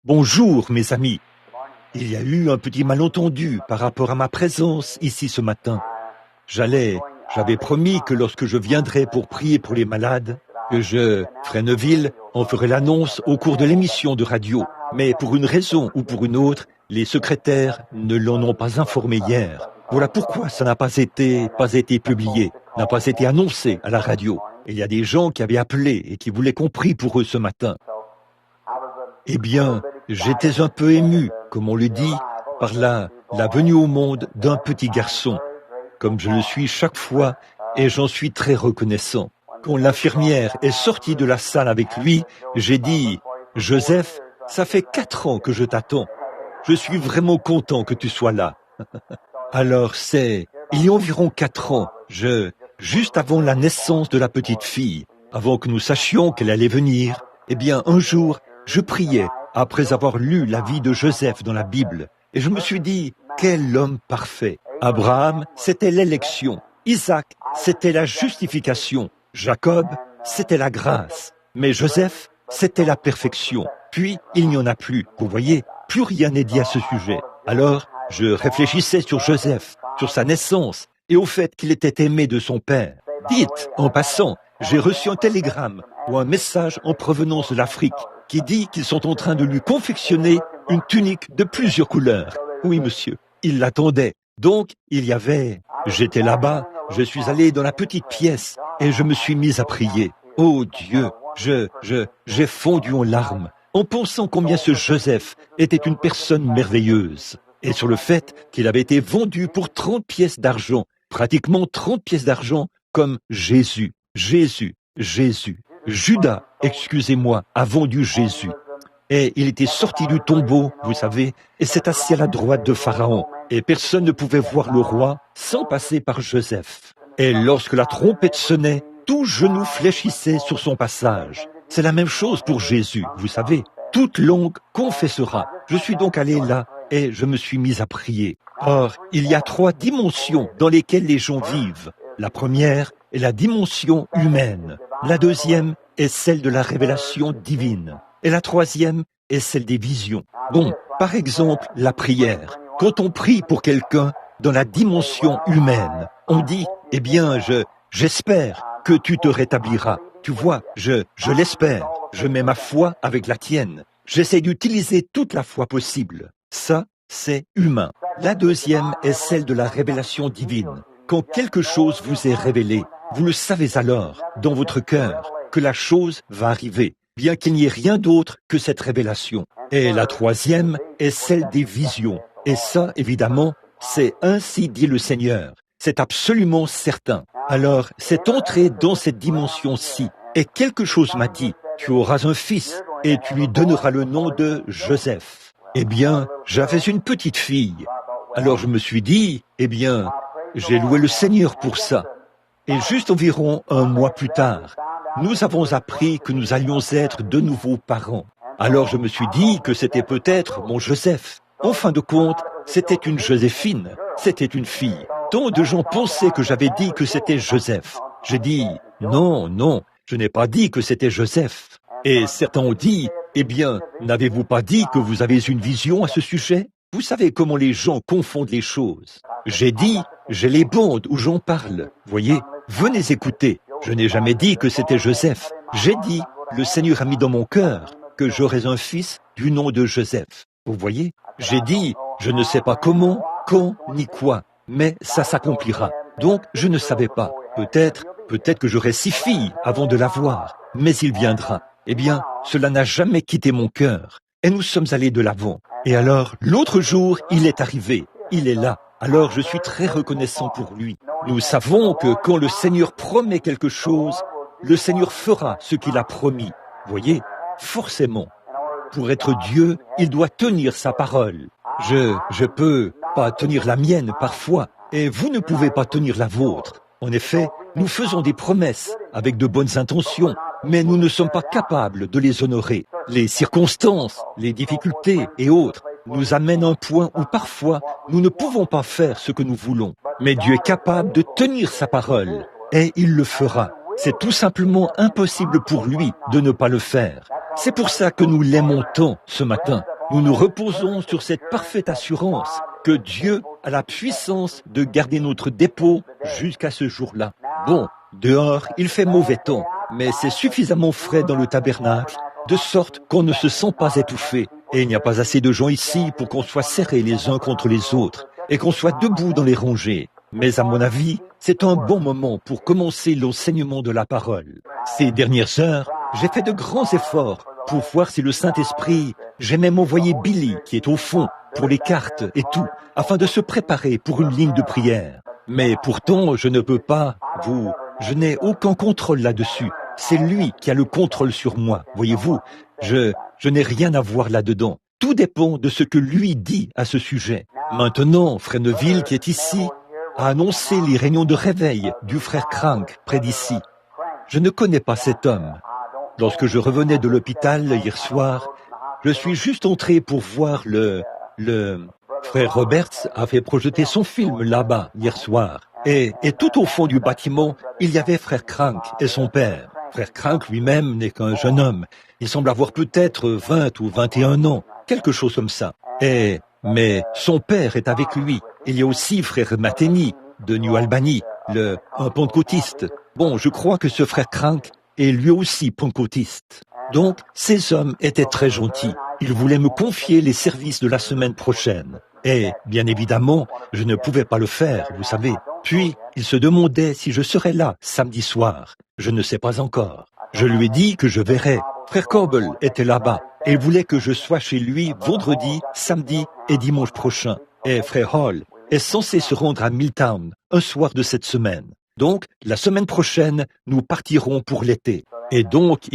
Bonjour mes amis, il y a eu un petit malentendu par rapport à ma présence ici ce matin. J'avais promis que lorsque je viendrais pour prier pour les malades, Fresneville, en ferait l'annonce au cours de l'émission de radio. Mais pour une raison ou pour une autre, les secrétaires ne l'en ont pas informé hier. Voilà pourquoi ça n'a pas été publié, n'a pas été annoncé à la radio. Il y a des gens qui avaient appelé et qui voulaient qu'on prie pour eux ce matin. Eh bien, j'étais un peu ému, comme on le dit, par la venue au monde d'un petit garçon, comme je le suis chaque fois, et j'en suis très reconnaissant. Quand l'infirmière est sortie de la salle avec lui, j'ai dit « Joseph, ça fait 4 ans que je t'attends. Je suis vraiment content que tu sois là. » Alors il y a environ 4 ans, juste avant la naissance de la petite fille, avant que nous sachions qu'elle allait venir, eh bien un jour, je priais après avoir lu la vie de Joseph dans la Bible, et je me suis dit, quel homme parfait. Abraham, c'était l'élection. Isaac, c'était la justification. Jacob, c'était la grâce. Mais Joseph, c'était la perfection. Puis, il n'y en a plus. Vous voyez, plus rien n'est dit à ce sujet. Alors, je réfléchissais sur Joseph, sur sa naissance, et au fait qu'il était aimé de son père. Dites, en passant, j'ai reçu un télégramme ou un message en provenance de l'Afrique qui dit qu'ils sont en train de lui confectionner une tunique de plusieurs couleurs. Oui, monsieur, il l'attendait. Donc, j'étais là-bas, je suis allé dans la petite pièce et je me suis mis à prier. Oh Dieu, j'ai fondu en larmes en pensant combien ce Joseph était une personne merveilleuse et sur le fait qu'il avait été vendu pour 30 pièces d'argent, pratiquement 30 pièces d'argent comme Jésus. Judas, excusez-moi, a vendu Jésus. Et il était sorti du tombeau, vous savez, et s'est assis à la droite de Pharaon. Et personne ne pouvait voir le roi sans passer par Joseph. Et lorsque la trompette sonnait, tout genou fléchissait sur son passage. C'est la même chose pour Jésus, vous savez. Toute langue confessera. Je suis donc allé là et je me suis mis à prier. Or, il y a 3 dimensions dans lesquelles les gens vivent. La première est la dimension humaine. La deuxième est celle de la révélation divine. Et la troisième est celle des visions. Bon, par exemple, la prière. Quand on prie pour quelqu'un dans la dimension humaine, on dit, eh bien, j'espère que tu te rétabliras. Tu vois, je l'espère. Je mets ma foi avec la tienne. J'essaie d'utiliser toute la foi possible. Ça, c'est humain. La deuxième est celle de la révélation divine. Quand quelque chose vous est révélé, vous le savez alors, dans votre cœur, que la chose va arriver, bien qu'il n'y ait rien d'autre que cette révélation. Et la troisième est celle des visions. Et ça, évidemment, c'est ainsi dit le Seigneur. C'est absolument certain. Alors, c'est entré dans cette dimension-ci. Et quelque chose m'a dit, tu auras un fils et tu lui donneras le nom de Joseph. Eh bien, j'avais une petite fille. Alors je me suis dit, eh bien, j'ai loué le Seigneur pour ça. Et juste environ 1 mois plus tard, nous avons appris que nous allions être de nouveaux parents. Alors je me suis dit que c'était peut-être mon Joseph. En fin de compte, c'était une Joséphine, c'était une fille. Tant de gens pensaient que j'avais dit que c'était Joseph. J'ai dit, non, je n'ai pas dit que c'était Joseph. Et certains ont dit, eh bien, n'avez-vous pas dit que vous avez une vision à ce sujet? Vous savez comment les gens confondent les choses. J'ai dit, j'ai les bandes où j'en parle. Voyez, venez écouter. Je n'ai jamais dit que c'était Joseph. J'ai dit, le Seigneur a mis dans mon cœur que j'aurais un fils du nom de Joseph. Vous voyez, j'ai dit, je ne sais pas comment, quand, ni quoi, mais ça s'accomplira. Donc, je ne savais pas. Peut-être que j'aurai 6 filles avant de l'avoir, mais il viendra. Eh bien, cela n'a jamais quitté mon cœur. Et nous sommes allés de l'avant. Et alors, l'autre jour, il est arrivé. Il est là. Alors, je suis très reconnaissant pour lui. Nous savons que quand le Seigneur promet quelque chose, le Seigneur fera ce qu'il a promis. Voyez, forcément. Pour être Dieu, il doit tenir sa parole. Je peux pas tenir la mienne parfois, et vous ne pouvez pas tenir la vôtre. En effet, nous faisons des promesses avec de bonnes intentions, mais nous ne sommes pas capables de les honorer. Les circonstances, les difficultés et autres nous amènent à un point où parfois nous ne pouvons pas faire ce que nous voulons. Mais Dieu est capable de tenir sa parole, et il le fera. C'est tout simplement impossible pour lui de ne pas le faire. C'est pour ça que nous l'aimons tant ce matin. nous nous reposons sur cette parfaite assurance que Dieu a la puissance de garder notre dépôt jusqu'à ce jour-là. Bon, dehors, il fait mauvais temps, mais c'est suffisamment frais dans le tabernacle, de sorte qu'on ne se sent pas étouffé. Et il n'y a pas assez de gens ici pour qu'on soit serrés les uns contre les autres et qu'on soit debout dans les rangées. Mais à mon avis, c'est un bon moment pour commencer l'enseignement de la parole. Ces dernières heures, j'ai fait de grands efforts pour voir si le Saint-Esprit, j'ai même envoyé Billy, qui est au fond, pour les cartes et tout, afin de se préparer pour une ligne de prière. Mais pourtant, je ne peux pas, je n'ai aucun contrôle là-dessus. C'est lui qui a le contrôle sur moi, voyez-vous. Je n'ai rien à voir là-dedans. Tout dépend de ce que lui dit à ce sujet. Maintenant, Frère Neville, qui est ici, a annoncé les réunions de réveil du frère Crank près d'ici. Je ne connais pas cet homme. Lorsque je revenais de l'hôpital hier soir, je suis juste entré pour voir le frère Roberts a fait projeter son film là-bas hier soir. Et tout au fond du bâtiment, il y avait frère Crank et son père. Frère Crank lui-même n'est qu'un jeune homme. Il semble avoir peut-être 20 ou 21 ans, quelque chose comme ça. Mais son père est avec lui. Il y a aussi frère Matheny de New Albany, un pentecôtiste. Bon, je crois que ce frère Crank est lui aussi pentecôtiste. Donc, ces hommes étaient très gentils. Ils voulaient me confier les services de la semaine prochaine. Et, bien évidemment, je ne pouvais pas le faire, vous savez. Puis, il se demandait si je serais là samedi soir. Je ne sais pas encore. Je lui ai dit que je verrais. Frère Corbel était là-bas et il voulait que je sois chez lui vendredi, samedi et dimanche prochain. Et frère Hall est censé se rendre à Milltown un soir de cette semaine. Donc, la semaine prochaine, nous partirons pour l'été. Et donc,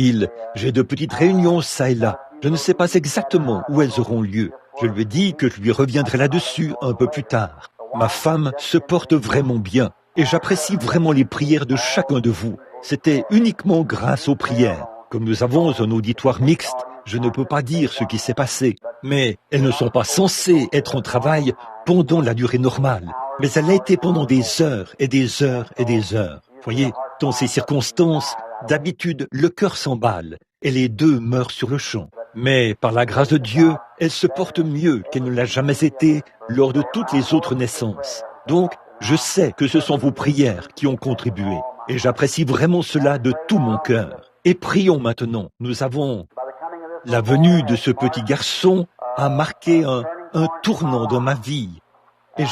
j'ai de petites réunions ça et là. Je ne sais pas exactement où elles auront lieu. Je lui ai dit que je lui reviendrai là-dessus un peu plus tard. Ma femme se porte vraiment bien et j'apprécie vraiment les prières de chacun de vous. C'était uniquement grâce aux prières. Comme nous avons un auditoire mixte, je ne peux pas dire ce qui s'est passé, mais elles ne sont pas censées être en travail pendant la durée normale. Mais elle a été pendant des heures et des heures et des heures. Voyez, dans ces circonstances, d'habitude, le cœur s'emballe et les deux meurent sur le champ. Mais par la grâce de Dieu, elle se porte mieux qu'elle ne l'a jamais été lors de toutes les autres naissances. Donc, je sais que ce sont vos prières qui ont contribué et j'apprécie vraiment cela de tout mon cœur. Et prions maintenant. Nous avons... La venue de ce petit garçon a marqué un tournant dans ma vie. Et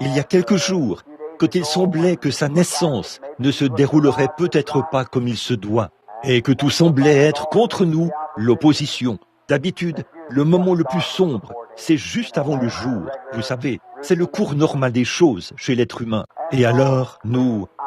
il y a quelques jours, quand il semblait que sa naissance ne se déroulerait peut-être pas comme il se doit, et que tout semblait être contre nous, l'opposition. D'habitude, le moment le plus sombre, c'est juste avant le jour. Vous savez, c'est le cours normal des choses chez l'être humain. Et alors,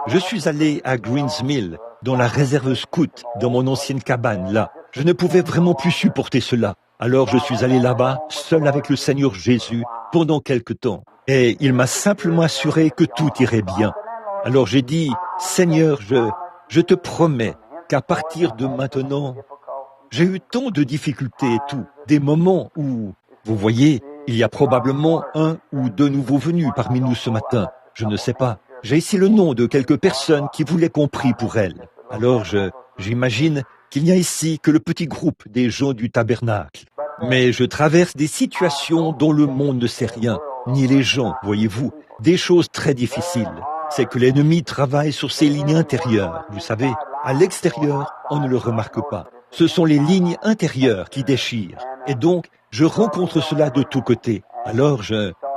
je suis allé à Greens Mill, dans la réserve scout, dans mon ancienne cabane, là. Je ne pouvais vraiment plus supporter cela. Alors je suis allé là-bas, seul avec le Seigneur Jésus, pendant quelque temps. Et il m'a simplement assuré que tout irait bien. Alors j'ai dit, Seigneur, je te promets qu'à partir de maintenant, j'ai eu tant de difficultés et tout, des moments où, vous voyez, il y a probablement un ou deux nouveaux venus parmi nous ce matin. Je ne sais pas. J'ai ici le nom de quelques personnes qui voulaient qu'on prie pour elles. Alors j'imagine qu'il n'y a ici que le petit groupe des gens du tabernacle. Mais je traverse des situations dont le monde ne sait rien, ni les gens, voyez-vous, des choses très difficiles. C'est que l'ennemi travaille sur ses lignes intérieures, vous savez. À l'extérieur, on ne le remarque pas. Ce sont les lignes intérieures qui déchirent. Et donc, je rencontre cela de tous côtés. Alors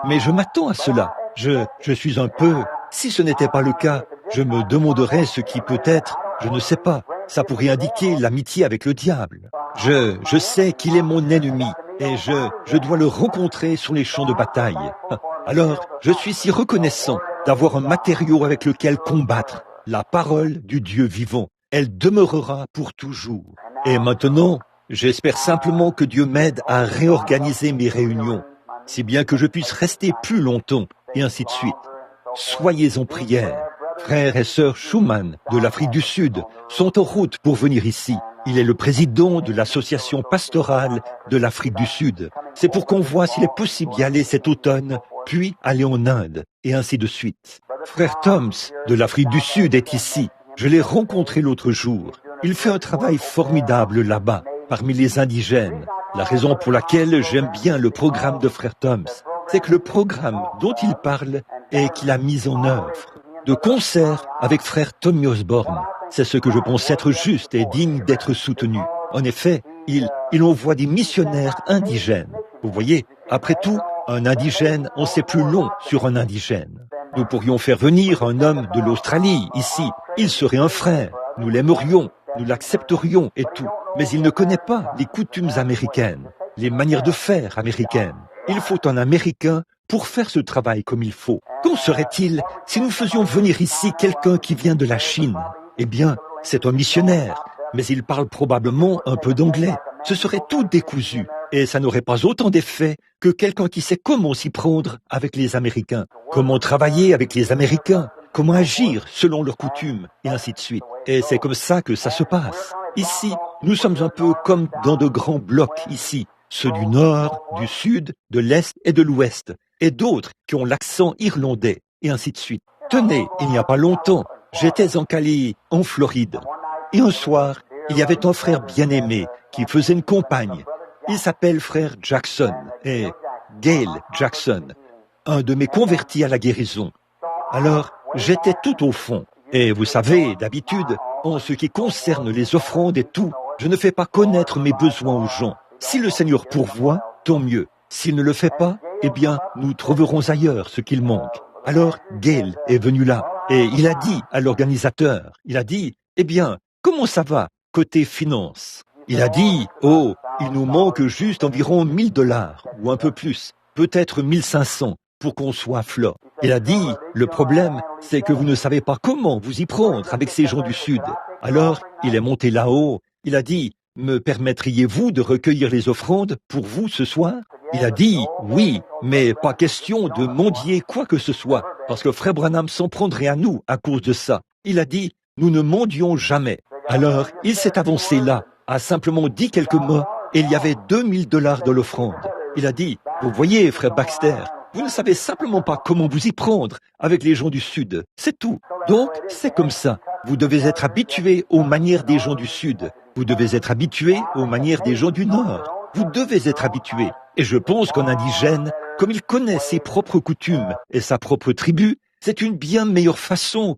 mais je m'attends à cela. Je suis un peu... Si ce n'était pas le cas, je me demanderais ce qui peut-être, je ne sais pas, ça pourrait indiquer l'amitié avec le diable. Je sais qu'il est mon ennemi et je dois le rencontrer sur les champs de bataille. Alors, je suis si reconnaissant d'avoir un matériau avec lequel combattre, la parole du Dieu vivant. Elle demeurera pour toujours. Et maintenant, j'espère simplement que Dieu m'aide à réorganiser mes réunions, si bien que je puisse rester plus longtemps, et ainsi de suite. Soyez en prière. Frères et sœurs Schumann de l'Afrique du Sud sont en route pour venir ici. Il est le président de l'association pastorale de l'Afrique du Sud. C'est pour qu'on voit s'il est possible d'y aller cet automne, puis aller en Inde, et ainsi de suite. Frère Toms de l'Afrique du Sud est ici. Je l'ai rencontré l'autre jour. Il fait un travail formidable là-bas, parmi les indigènes. La raison pour laquelle j'aime bien le programme de Frère Thoms, c'est que le programme dont il parle et qu'il a mis en œuvre, de concert avec Frère Tommy Osborne, c'est ce que je pense être juste et digne d'être soutenu. En effet, il envoie des missionnaires indigènes. Vous voyez, après tout, un indigène en sait plus long sur un indigène. Nous pourrions faire venir un homme de l'Australie ici. Il serait un frère. Nous l'aimerions, nous l'accepterions et tout. Mais il ne connaît pas les coutumes américaines, les manières de faire américaines. Il faut un Américain pour faire ce travail comme il faut. Qu'en serait-il si nous faisions venir ici quelqu'un qui vient de la Chine? Eh bien, c'est un missionnaire, mais il parle probablement un peu d'anglais. Ce serait tout décousu, et ça n'aurait pas autant d'effet que quelqu'un qui sait comment s'y prendre avec les Américains, comment travailler avec les Américains, comment agir selon leurs coutumes, et ainsi de suite. Et c'est comme ça que ça se passe. Ici, nous sommes un peu comme dans de grands blocs ici, ceux du Nord, du Sud, de l'Est et de l'Ouest, et d'autres qui ont l'accent irlandais, et ainsi de suite. Tenez, il n'y a pas longtemps, j'étais en Cali, en Floride, et un soir, il y avait un frère bien-aimé qui faisait une campagne. Il s'appelle frère Jackson, et Gail Jackson, un de mes convertis à la guérison. Alors, j'étais tout au fond, et vous savez, d'habitude, en ce qui concerne les offrandes et tout, je ne fais pas connaître mes besoins aux gens. Si le Seigneur pourvoit, tant mieux. S'il ne le fait pas, eh bien, nous trouverons ailleurs ce qu'il manque. Alors, Gail est venu là, et il a dit à l'organisateur, il a dit, eh bien, comment ça va, côté finance? Il a dit, oh, il nous manque juste environ $1000, ou un peu plus, peut-être 1500, pour qu'on soit flot. Il a dit, le problème, c'est que vous ne savez pas comment vous y prendre avec ces gens du Sud. Alors, il est monté là-haut, il a dit, me permettriez-vous de recueillir les offrandes pour vous ce soir? Il a dit, oui, mais pas question de mendier quoi que ce soit, parce que Frère Branham s'en prendrait à nous à cause de ça. Il a dit, nous ne mendions jamais. Alors, il s'est avancé là, a simplement dit quelques mots, et il y avait $2000 de l'offrande. Il a dit, vous voyez, Frère Baxter, vous ne savez simplement pas comment vous y prendre avec les gens du Sud, c'est tout. Donc, c'est comme ça. Vous devez être habitué aux manières des gens du Sud. Vous devez être habitué aux manières des gens du Nord. Vous devez être habitué. Et je pense qu'un indigène, comme il connaît ses propres coutumes et sa propre tribu, c'est une bien meilleure façon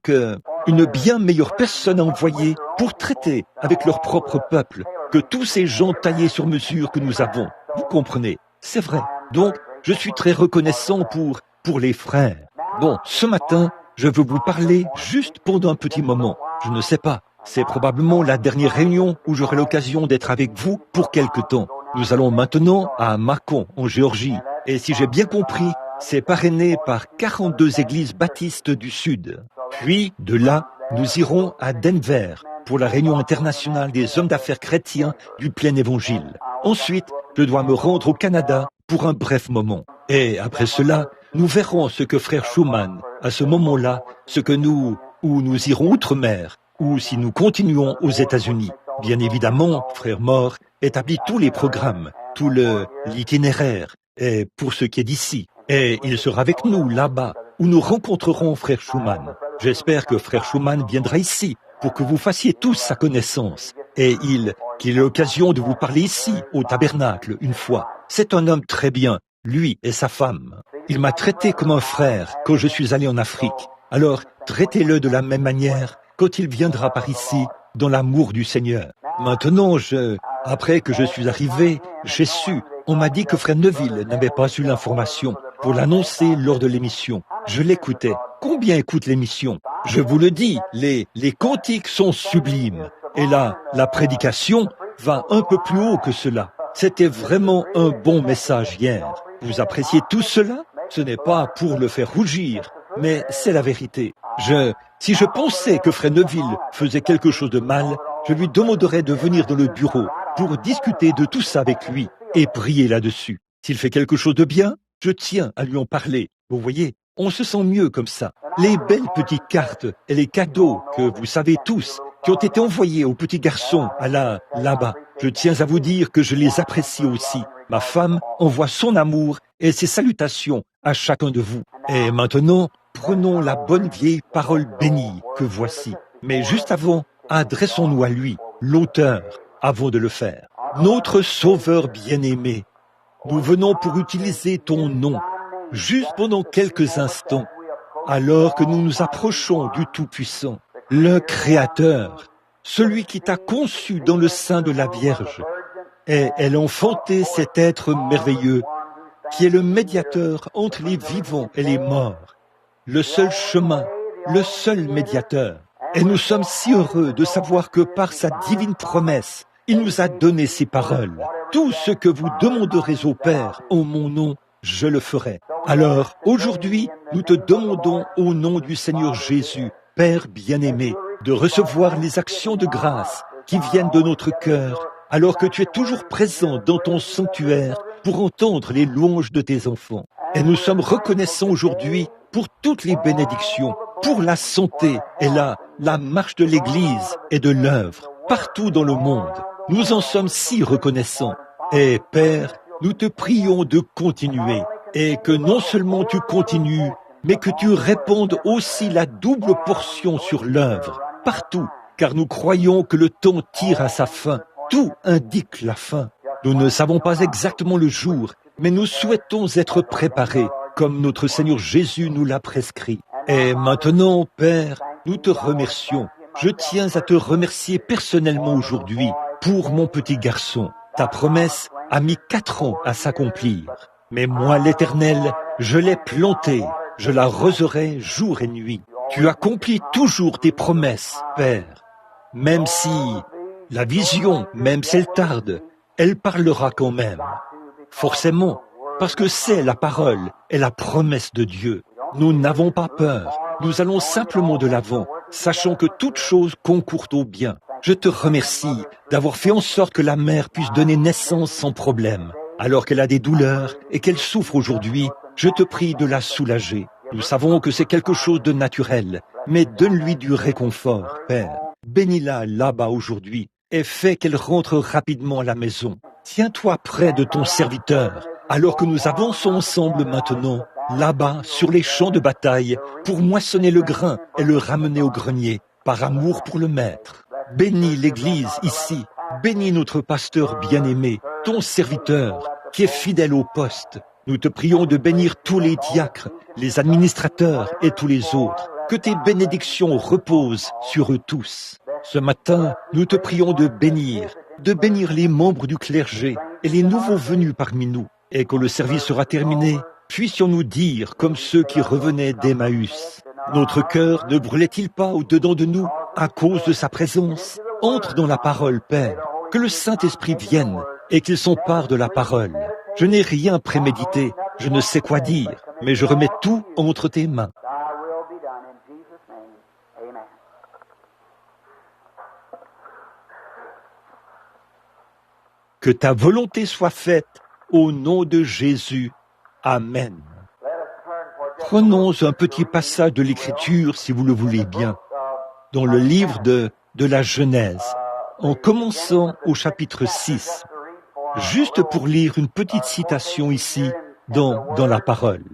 une bien meilleure personne à envoyer pour traiter avec leur propre peuple que tous ces gens taillés sur mesure que nous avons. Vous comprenez? C'est vrai. Donc, je suis très reconnaissant pour les frères. Bon, ce matin, je veux vous parler juste pendant un petit moment. Je ne sais pas. C'est probablement la dernière réunion où j'aurai l'occasion d'être avec vous pour quelque temps. Nous allons maintenant à Macon, en Géorgie. Et si j'ai bien compris, c'est parrainé par 42 églises baptistes du Sud. Puis, de là, nous irons à Denver pour la réunion internationale des hommes d'affaires chrétiens du plein évangile. Ensuite, je dois me rendre au Canada pour un bref moment. Et après cela, nous verrons ce que frère Schumann, à ce moment-là, où nous irons outre-mer, ou si nous continuons aux États-Unis. Bien évidemment, frère Moore établit tous les programmes, tout l'itinéraire, et pour ce qui est d'ici. Et il sera avec nous là-bas, où nous rencontrerons frère Schumann. J'espère que frère Schumann viendra ici pour que vous fassiez tous sa connaissance. Et qu'il ait l'occasion de vous parler ici, au tabernacle, une fois. C'est un homme très bien, lui et sa femme. Il m'a traité comme un frère quand je suis allé en Afrique. Alors, traitez-le de la même manière quand il viendra par ici, dans l'amour du Seigneur. Maintenant, après que je suis arrivé, j'ai su, on m'a dit que frère Neville n'avait pas eu l'information pour l'annoncer lors de l'émission. Je l'écoutais. Combien écoute l'émission? Je vous le dis, les cantiques sont sublimes. Et là, la prédication va un peu plus haut que cela. C'était vraiment un bon message hier. Vous appréciez tout cela? Ce n'est pas pour le faire rougir, mais c'est la vérité. Si je pensais que frère Neville faisait quelque chose de mal, je lui demanderais de venir dans le bureau pour discuter de tout ça avec lui et prier là-dessus. S'il fait quelque chose de bien, je tiens à lui en parler. Vous voyez, on se sent mieux comme ça. Les belles petites cartes et les cadeaux que vous savez tous, qui ont été envoyés aux petits garçons là-bas. Je tiens à vous dire que je les apprécie aussi. Ma femme envoie son amour et ses salutations à chacun de vous. Et maintenant, prenons la bonne vieille parole bénie que voici. Mais juste avant, adressons-nous à lui, l'auteur, avant de le faire. Notre Sauveur bien-aimé, nous venons pour utiliser ton nom, juste pendant quelques instants, alors que nous nous approchons du Tout-Puissant, le Créateur, celui qui t'a conçu dans le sein de la Vierge, et elle a enfanté cet être merveilleux, qui est le médiateur entre les vivants et les morts, le seul chemin, le seul médiateur. Et nous sommes si heureux de savoir que par sa divine promesse, il nous a donné ces paroles. Tout ce que vous demanderez au Père en mon nom, je le ferai. Alors, aujourd'hui, nous te demandons au nom du Seigneur Jésus, Père bien-aimé, de recevoir les actions de grâce qui viennent de notre cœur, alors que tu es toujours présent dans ton sanctuaire pour entendre les louanges de tes enfants. Et nous sommes reconnaissants aujourd'hui pour toutes les bénédictions, pour la santé et la marche de l'Église et de l'œuvre, partout dans le monde. Nous en sommes si reconnaissants. Et Père, nous te prions de continuer, et que non seulement tu continues, mais que tu répandes aussi la double portion sur l'œuvre, partout, car nous croyons que le temps tire à sa fin. Tout indique la fin. Nous ne savons pas exactement le jour, mais nous souhaitons être préparés, comme notre Seigneur Jésus nous l'a prescrit. Et maintenant, Père, nous te remercions. Je tiens à te remercier personnellement aujourd'hui pour mon petit garçon. Ta promesse a mis 4 ans à s'accomplir. Mais moi, l'Éternel, je l'ai planté, je l'arroserai jour et nuit. Tu accomplis toujours tes promesses, Père. Même si la vision, même si elle tarde, elle parlera quand même. Forcément, parce que c'est la parole et la promesse de Dieu. Nous n'avons pas peur. Nous allons simplement de l'avant, sachant que toute chose concourt au bien. Je te remercie d'avoir fait en sorte que la mère puisse donner naissance sans problème. Alors qu'elle a des douleurs et qu'elle souffre aujourd'hui, je te prie de la soulager. Nous savons que c'est quelque chose de naturel, mais donne-lui du réconfort, Père. Bénis-la là-bas aujourd'hui et fais qu'elle rentre rapidement à la maison. Tiens-toi près de ton serviteur, alors que nous avançons ensemble maintenant, là-bas, sur les champs de bataille, pour moissonner le grain et le ramener au grenier, par amour pour le Maître. Bénis l'Église ici, bénis notre pasteur bien-aimé, ton serviteur, qui est fidèle au poste. Nous te prions de bénir tous les diacres, les administrateurs et tous les autres. Que tes bénédictions reposent sur eux tous. Ce matin, nous te prions de bénir les membres du clergé et les nouveaux venus parmi nous. Et quand le service sera terminé, puissions-nous dire, comme ceux qui revenaient d'Emmaüs, notre cœur ne brûlait-il pas au-dedans de nous à cause de sa présence? Entre dans la parole, Père, que le Saint-Esprit vienne et qu'il s'empare de la parole. Je n'ai rien prémédité, je ne sais quoi dire, mais je remets tout entre tes mains. Que ta volonté soit faite au nom de Jésus. Amen. Prenons un petit passage de l'Écriture, si vous le voulez bien, dans le livre de la Genèse, en commençant au chapitre 6, juste pour lire une petite citation ici dans la parole.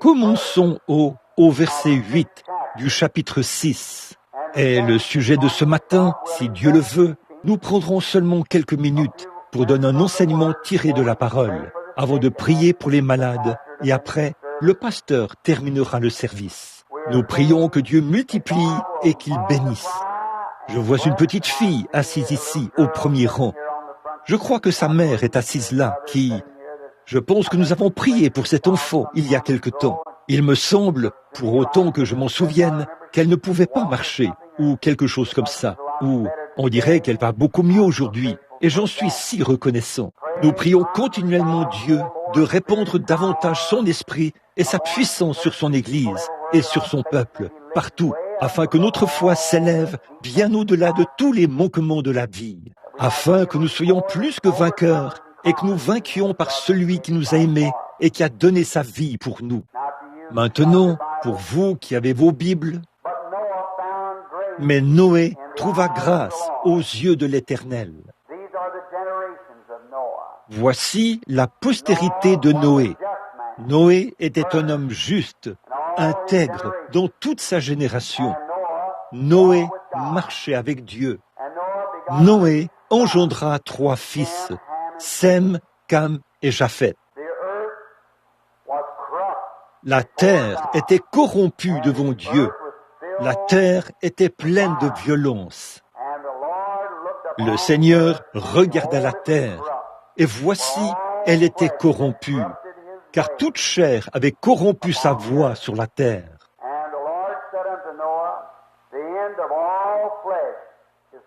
Commençons au verset 8 du chapitre 6. Et le sujet de ce matin, si Dieu le veut, nous prendrons seulement quelques minutes pour donner un enseignement tiré de la parole, avant de prier pour les malades, et après, le pasteur terminera le service. Nous prions que Dieu multiplie et qu'il bénisse. Je vois une petite fille assise ici, au premier rang. Je crois que sa mère est assise là, Je pense que nous avons prié pour cet enfant il y a quelque temps. Il me semble, pour autant que je m'en souvienne, qu'elle ne pouvait pas marcher, ou quelque chose comme ça, ou on dirait qu'elle va beaucoup mieux aujourd'hui, et j'en suis si reconnaissant. Nous prions continuellement Dieu de répandre davantage son esprit et sa puissance sur son Église et sur son peuple, partout, afin que notre foi s'élève bien au-delà de tous les manquements de la vie, afin que nous soyons plus que vainqueurs et que nous vainquions par celui qui nous a aimés et qui a donné sa vie pour nous. Maintenant, pour vous qui avez vos Bibles, mais Noé trouva grâce aux yeux de l'Éternel. Voici la postérité de Noé. Noé était un homme juste, intègre dans toute sa génération. Noé marchait avec Dieu. Noé engendra 3 fils, Sem, Cam et Japheth. La terre était corrompue devant Dieu. La terre était pleine de violence. Le Seigneur regarda la terre, et voici, elle était corrompue, car toute chair avait corrompu sa voix sur la terre.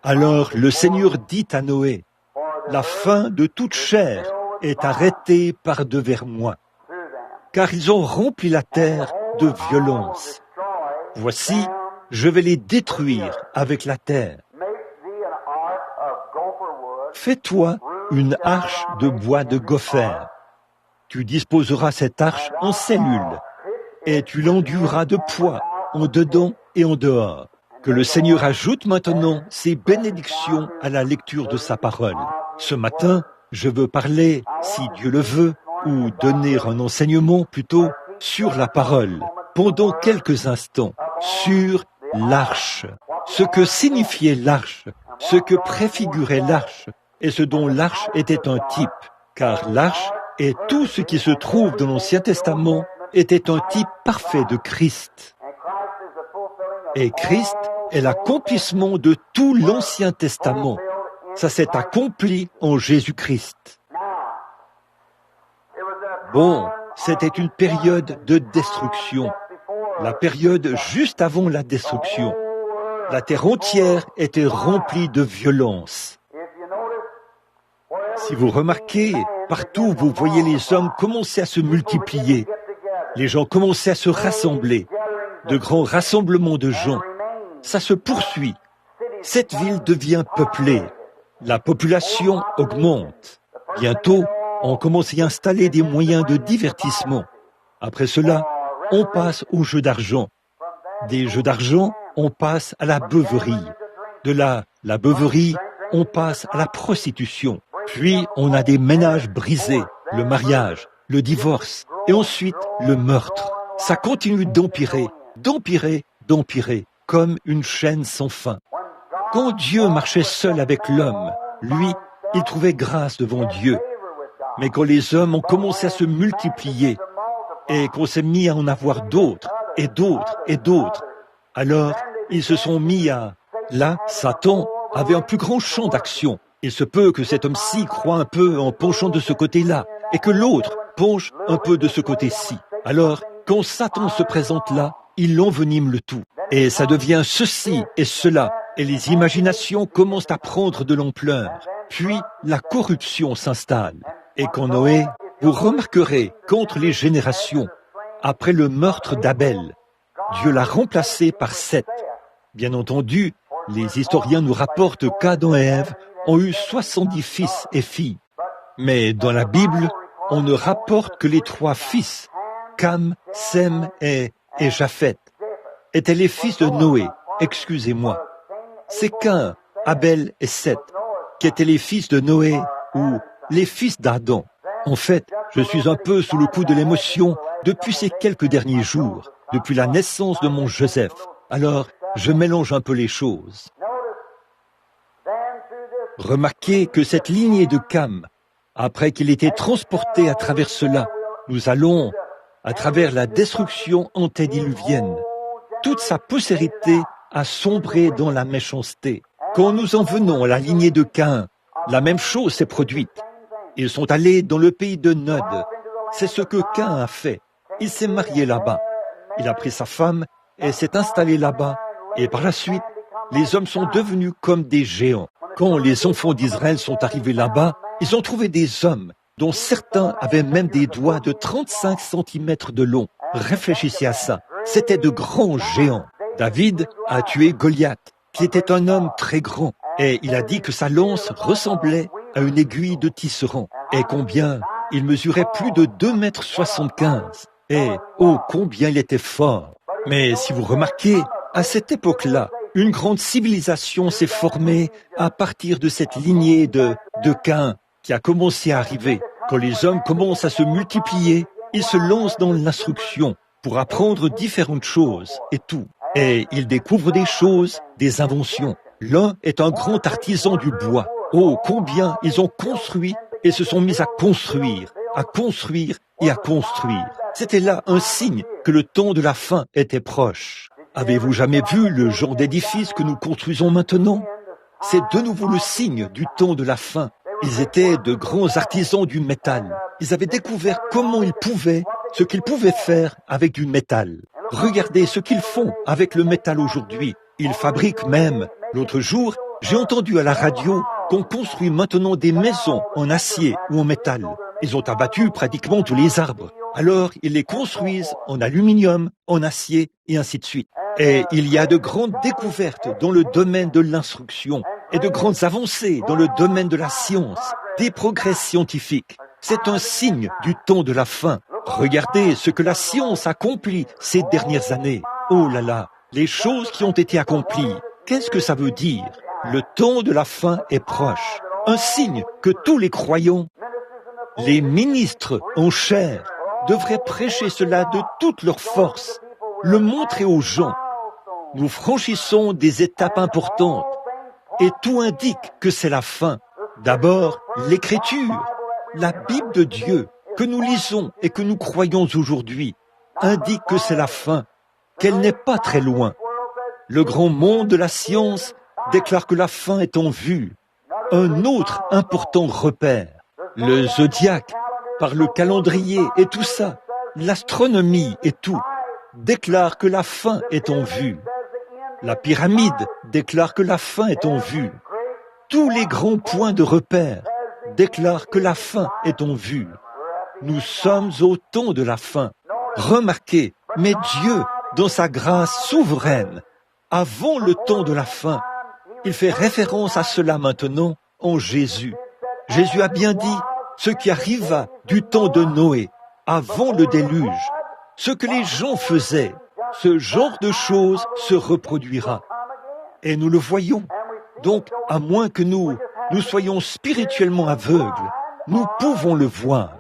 Alors le Seigneur dit à Noé, « La fin de toute chair est arrêtée par devers moi, car ils ont rempli la terre de violence. Voici, je vais les détruire avec la terre. Fais-toi une arche de bois de gopher. Tu disposeras cette arche en cellules, et tu l'enduiras de poids en dedans et en dehors. Que le Seigneur ajoute maintenant ses bénédictions à la lecture de sa parole. Ce matin, je veux parler, si Dieu le veut, ou donner un enseignement plutôt, sur la parole, pendant quelques instants, sur l'arche. Ce que signifiait l'arche, ce que préfigurait l'arche, et ce dont l'arche était un type, car l'arche et tout ce qui se trouve dans l'Ancien Testament était un type parfait de Christ. Et Christ est l'accomplissement de tout l'Ancien Testament. Ça s'est accompli en Jésus-Christ. Bon, c'était une période de destruction, la période juste avant la destruction. La terre entière était remplie de violence. Si vous remarquez, partout vous voyez les hommes commencer à se multiplier. Les gens commençaient à se rassembler. De grands rassemblements de gens. Ça se poursuit. Cette ville devient peuplée. La population augmente. Bientôt, on commence à y installer des moyens de divertissement. Après cela, on passe aux jeux d'argent. Des jeux d'argent, on passe à la beuverie. De là, la beuverie, on passe à la prostitution. Puis, on a des ménages brisés, le mariage, le divorce, et ensuite le meurtre. Ça continue d'empirer, comme une chaîne sans fin. Quand Dieu marchait seul avec l'homme, lui, il trouvait grâce devant Dieu. Mais quand les hommes ont commencé à se multiplier, et qu'on s'est mis à en avoir d'autres, et d'autres, et d'autres, alors ils se sont mis à... Là, Satan avait un plus grand champ d'action. Il se peut que cet homme-ci croie un peu en penchant de ce côté-là, et que l'autre penche un peu de ce côté-ci. Alors, quand Satan se présente là, il envenime le tout. Et ça devient ceci et cela, et les imaginations commencent à prendre de l'ampleur. Puis, la corruption s'installe. Et quand Noé, vous remarquerez qu'entre les générations, après le meurtre d'Abel, Dieu l'a remplacé par Seth. Bien entendu, les historiens nous rapportent qu'Adam et Ève ont eu 70 fils et filles. Mais dans la Bible, on ne rapporte que les 3 fils, Cam, Sem et Japheth, étaient les fils de Noé, excusez-moi. C'est Cain, Abel et Seth, qui étaient les fils de Noé ou les fils d'Adam. En fait, je suis un peu sous le coup de l'émotion depuis ces quelques derniers jours, depuis la naissance de mon Joseph. Alors, je mélange un peu les choses. Remarquez que cette lignée de Cam, après qu'il ait été transporté à travers cela, nous allons, à travers la destruction antédiluvienne, toute sa postérité a sombré dans la méchanceté. Quand nous en venons à la lignée de Caïn, la même chose s'est produite. Ils sont allés dans le pays de Nod. C'est ce que Caïn a fait. Il s'est marié là-bas. Il a pris sa femme et s'est installé là-bas. Et par la suite, les hommes sont devenus comme des géants. Quand les enfants d'Israël sont arrivés là-bas, ils ont trouvé des hommes dont certains avaient même des doigts de 35 cm de long. Réfléchissez à ça. C'étaient de grands géants. David a tué Goliath, qui était un homme très grand. Et il a dit que sa lance ressemblait à une aiguille de tisserand. Et combien il mesurait plus de 2,75 m. Et oh, combien il était fort. Mais si vous remarquez, à cette époque-là, une grande civilisation s'est formée à partir de cette lignée de Caïn qui a commencé à arriver. Quand les hommes commencent à se multiplier, ils se lancent dans l'instruction pour apprendre différentes choses et tout. Et ils découvrent des choses, des inventions. L'un est un grand artisan du bois. Oh, combien ils ont construit et se sont mis à construire et à construire. C'était là un signe que le temps de la fin était proche. Avez-vous jamais vu le genre d'édifice que nous construisons maintenant? C'est de nouveau le signe du temps de la fin. Ils étaient de grands artisans du métal. Ils avaient découvert ce qu'ils pouvaient faire avec du métal. Regardez ce qu'ils font avec le métal aujourd'hui. Ils fabriquent même. L'autre jour, j'ai entendu à la radio qu'on construit maintenant des maisons en acier ou en métal. Ils ont abattu pratiquement tous les arbres. Alors, ils les construisent en aluminium, en acier et ainsi de suite. Et il y a de grandes découvertes dans le domaine de l'instruction et de grandes avancées dans le domaine de la science, des progrès scientifiques. C'est un signe du temps de la fin. Regardez ce que la science accomplit ces dernières années. Oh là là, les choses qui ont été accomplies. Qu'est-ce que ça veut dire? Le temps de la fin est proche. Un signe que tous les croyants, les ministres en chair, devraient prêcher cela de toute leur force, le montrer aux gens. Nous franchissons des étapes importantes et tout indique que c'est la fin. D'abord, l'Écriture, la Bible de Dieu que nous lisons et que nous croyons aujourd'hui, indique que c'est la fin, qu'elle n'est pas très loin. Le grand monde de la science déclare que la fin est en vue. Un autre important repère, le zodiaque, par le calendrier et tout ça, l'astronomie et tout, déclare que la fin est en vue. La pyramide déclare que la fin est en vue. Tous les grands points de repère déclarent que la fin est en vue. Nous sommes au temps de la fin. Remarquez, mais Dieu, dans sa grâce souveraine, avant le temps de la fin, il fait référence à cela maintenant en Jésus. Jésus a bien dit ce qui arriva du temps de Noé, avant le déluge. Ce que les gens faisaient, ce genre de choses se reproduira. Et nous le voyons. Donc, à moins que nous soyons spirituellement aveugles, nous pouvons le voir.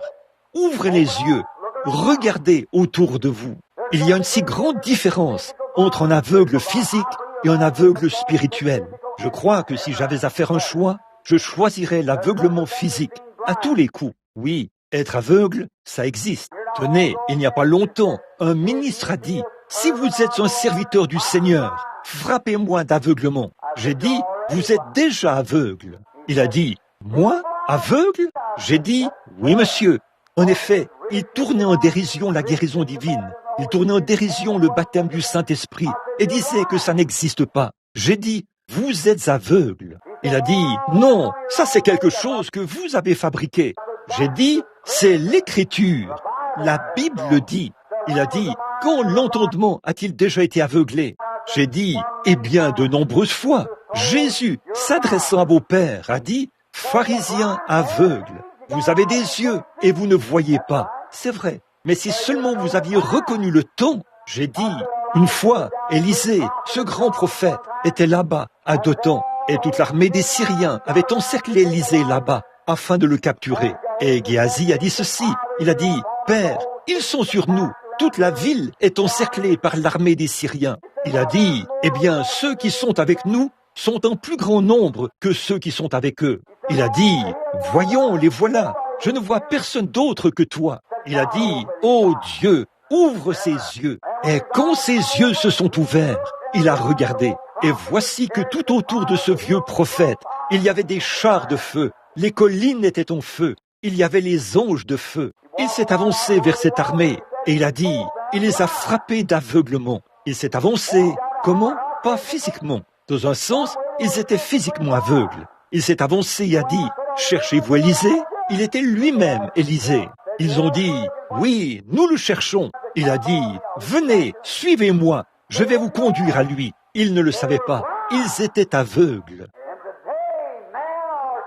Ouvrez les yeux, regardez autour de vous. Il y a une si grande différence entre un aveugle physique et un aveugle spirituel. Je crois que si j'avais à faire un choix, je choisirais l'aveuglement physique, à tous les coups. Oui, être aveugle, ça existe. Tenez, il n'y a pas longtemps, un ministre a dit, « Si vous êtes un serviteur du Seigneur, frappez-moi d'aveuglement. » J'ai dit, « Vous êtes déjà aveugle. » Il a dit, « Moi, aveugle ?» J'ai dit, « Oui, monsieur. » En effet, il tournait en dérision la guérison divine. Il tournait en dérision le baptême du Saint-Esprit et disait que ça n'existe pas. J'ai dit, vous êtes aveugle. Il a dit, non, ça c'est quelque chose que vous avez fabriqué. J'ai dit, c'est l'Écriture. La Bible le dit. Il a dit, quand l'entendement a-t-il déjà été aveuglé? J'ai dit, eh bien de nombreuses fois. Jésus, s'adressant à vos pères, a dit, pharisiens aveugles. Vous avez des yeux et vous ne voyez pas. C'est vrai. Mais si seulement vous aviez reconnu le temps, j'ai dit, une fois, Élisée, ce grand prophète, était là-bas, à Dothan, et toute l'armée des Syriens avait encerclé Élisée là-bas, afin de le capturer. Et Géasi a dit ceci, il a dit, Père, ils sont sur nous, toute la ville est encerclée par l'armée des Syriens. Il a dit, eh bien, ceux qui sont avec nous sont en plus grand nombre que ceux qui sont avec eux. Il a dit, voyons, les voilà, je ne vois personne d'autre que toi. Il a dit, oh Dieu, ouvre ses yeux. Et quand ses yeux se sont ouverts, il a regardé. Et voici que tout autour de ce vieux prophète, il y avait des chars de feu. Les collines étaient en feu. Il y avait les anges de feu. Il s'est avancé vers cette armée. Et il a dit, il les a frappés d'aveuglement. Il s'est avancé. Comment? Pas physiquement. Dans un sens, ils étaient physiquement aveugles. Il s'est avancé et a dit, cherchez-vous Élisée? Il était lui-même Élisée. Ils ont dit, oui, nous le cherchons. Il a dit, venez, suivez-moi, je vais vous conduire à lui. Ils ne le savaient pas, ils étaient aveugles.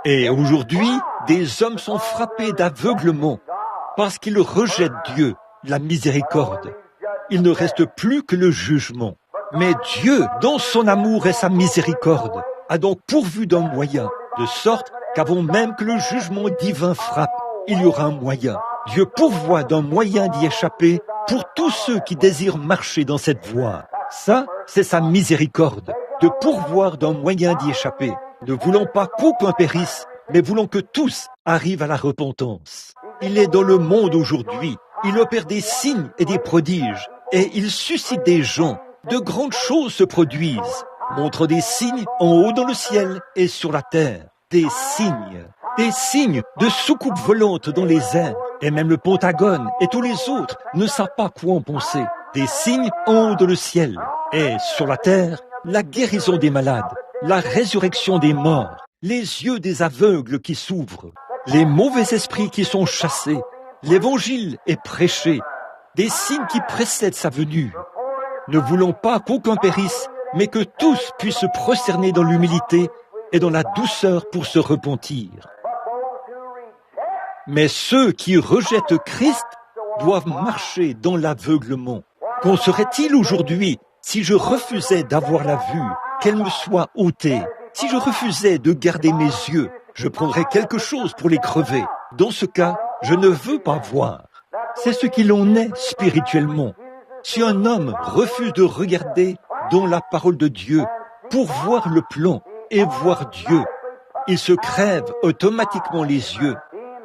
Et aujourd'hui, des hommes sont frappés d'aveuglement parce qu'ils rejettent Dieu, la miséricorde. Il ne reste plus que le jugement. Mais Dieu, dans son amour et sa miséricorde, a donc pourvu d'un moyen, de sorte qu'avant même que le jugement divin frappe, il y aura un moyen. Dieu pourvoit d'un moyen d'y échapper pour tous ceux qui désirent marcher dans cette voie. Ça, c'est sa miséricorde, de pourvoir d'un moyen d'y échapper, ne voulant pas qu'aucun périsse, mais voulant que tous arrivent à la repentance. Il est dans le monde aujourd'hui, il opère des signes et des prodiges, et il suscite des gens. De grandes choses se produisent, montrant des signes en haut dans le ciel et sur la terre. Des signes de soucoupes volantes dans les airs, et même le Pentagone et tous les autres ne savent pas quoi en penser. Des signes en haut dans le ciel, et sur la terre, la guérison des malades, la résurrection des morts, les yeux des aveugles qui s'ouvrent, les mauvais esprits qui sont chassés, l'évangile est prêché, des signes qui précèdent sa venue. Ne voulons pas qu'aucun périsse, mais que tous puissent se prosterner dans l'humilité et dans la douceur pour se repentir. Mais ceux qui rejettent Christ doivent marcher dans l'aveuglement. Qu'en serait-il aujourd'hui si je refusais d'avoir la vue, qu'elle me soit ôtée? Si je refusais de garder mes yeux, je prendrais quelque chose pour les crever. Dans ce cas, je ne veux pas voir. C'est ce qu'il en est spirituellement. Si un homme refuse de regarder dans la parole de Dieu pour voir le plan et voir Dieu, il se crève automatiquement les yeux.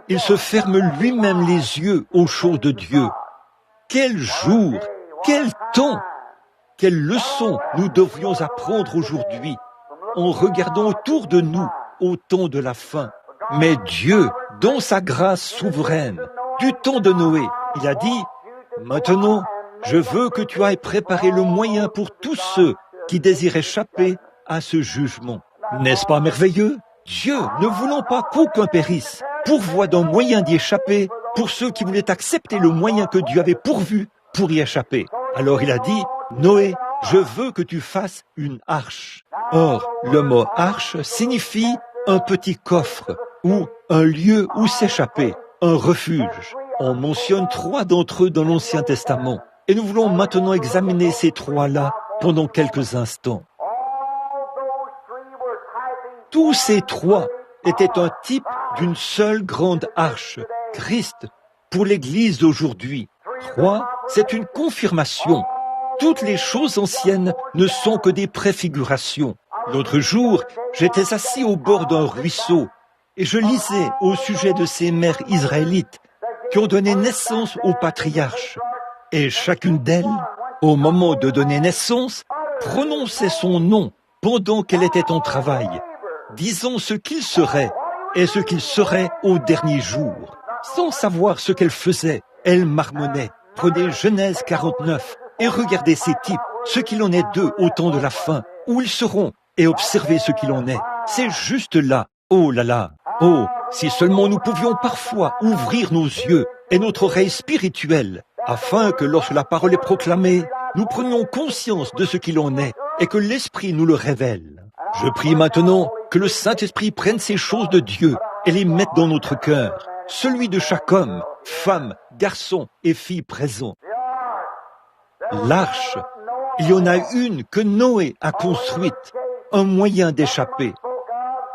Il se ferme lui-même les yeux aux choses de Dieu. Quel jour, quel temps, quelle leçon nous devrions apprendre aujourd'hui en regardant autour de nous au temps de la fin. Mais Dieu, dans sa grâce souveraine, du temps de Noé, il a dit, « Maintenant, je veux que tu ailles préparer le moyen pour tous ceux qui désirent échapper à ce jugement. » N'est-ce pas merveilleux? Dieu, ne voulant pas qu'aucun périsse, pourvoit d'un moyen d'y échapper pour ceux qui voulaient accepter le moyen que Dieu avait pourvu pour y échapper. Alors il a dit, « Noé, je veux que tu fasses une arche. » Or, le mot arche signifie un petit coffre ou un lieu où s'échapper, un refuge. On mentionne 3 d'entre eux dans l'Ancien Testament. Et nous voulons maintenant examiner ces 3-là pendant quelques instants. Tous ces 3 étaient un type d'une seule grande arche, Christ, pour l'Église d'aujourd'hui. 3, c'est une confirmation. Toutes les choses anciennes ne sont que des préfigurations. L'autre jour, j'étais assis au bord d'un ruisseau et je lisais au sujet de ces mères israélites qui ont donné naissance aux patriarches. Et chacune d'elles, au moment de donner naissance, prononçait son nom pendant qu'elle était en travail, disant ce qu'il serait et ce qu'il serait au dernier jour. Sans savoir ce qu'elle faisait, elle marmonnait. Prenez Genèse 49 et regardez ces types, ce qu'il en est d'eux au temps de la fin, où ils seront, et observez ce qu'il en est. C'est juste là. Oh là là. Oh, si seulement nous pouvions parfois ouvrir nos yeux et notre oreille spirituelle, afin que lorsque la parole est proclamée, nous prenions conscience de ce qu'il en est et que l'Esprit nous le révèle. Je prie maintenant que le Saint-Esprit prenne ces choses de Dieu et les mette dans notre cœur, celui de chaque homme, femme, garçon et fille présent. L'arche, il y en a une que Noé a construite, un moyen d'échapper.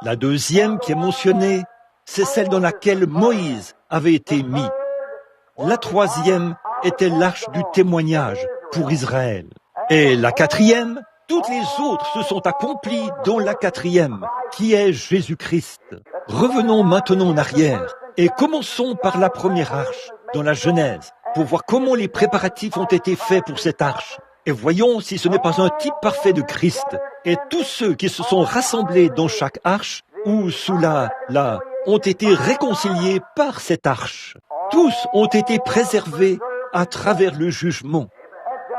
La deuxième qui est mentionnée, c'est celle dans laquelle Moïse avait été mis. La troisième était l'arche du témoignage pour Israël. Et la quatrième, toutes les autres se sont accomplies dans la quatrième, qui est Jésus-Christ. Revenons maintenant en arrière et commençons par la première arche, dans la Genèse, pour voir comment les préparatifs ont été faits pour cette arche. Et voyons si ce n'est pas un type parfait de Christ. Et tous ceux qui se sont rassemblés dans chaque arche, ou sous la, ont été réconciliés par cette arche. Tous ont été préservés à travers le jugement.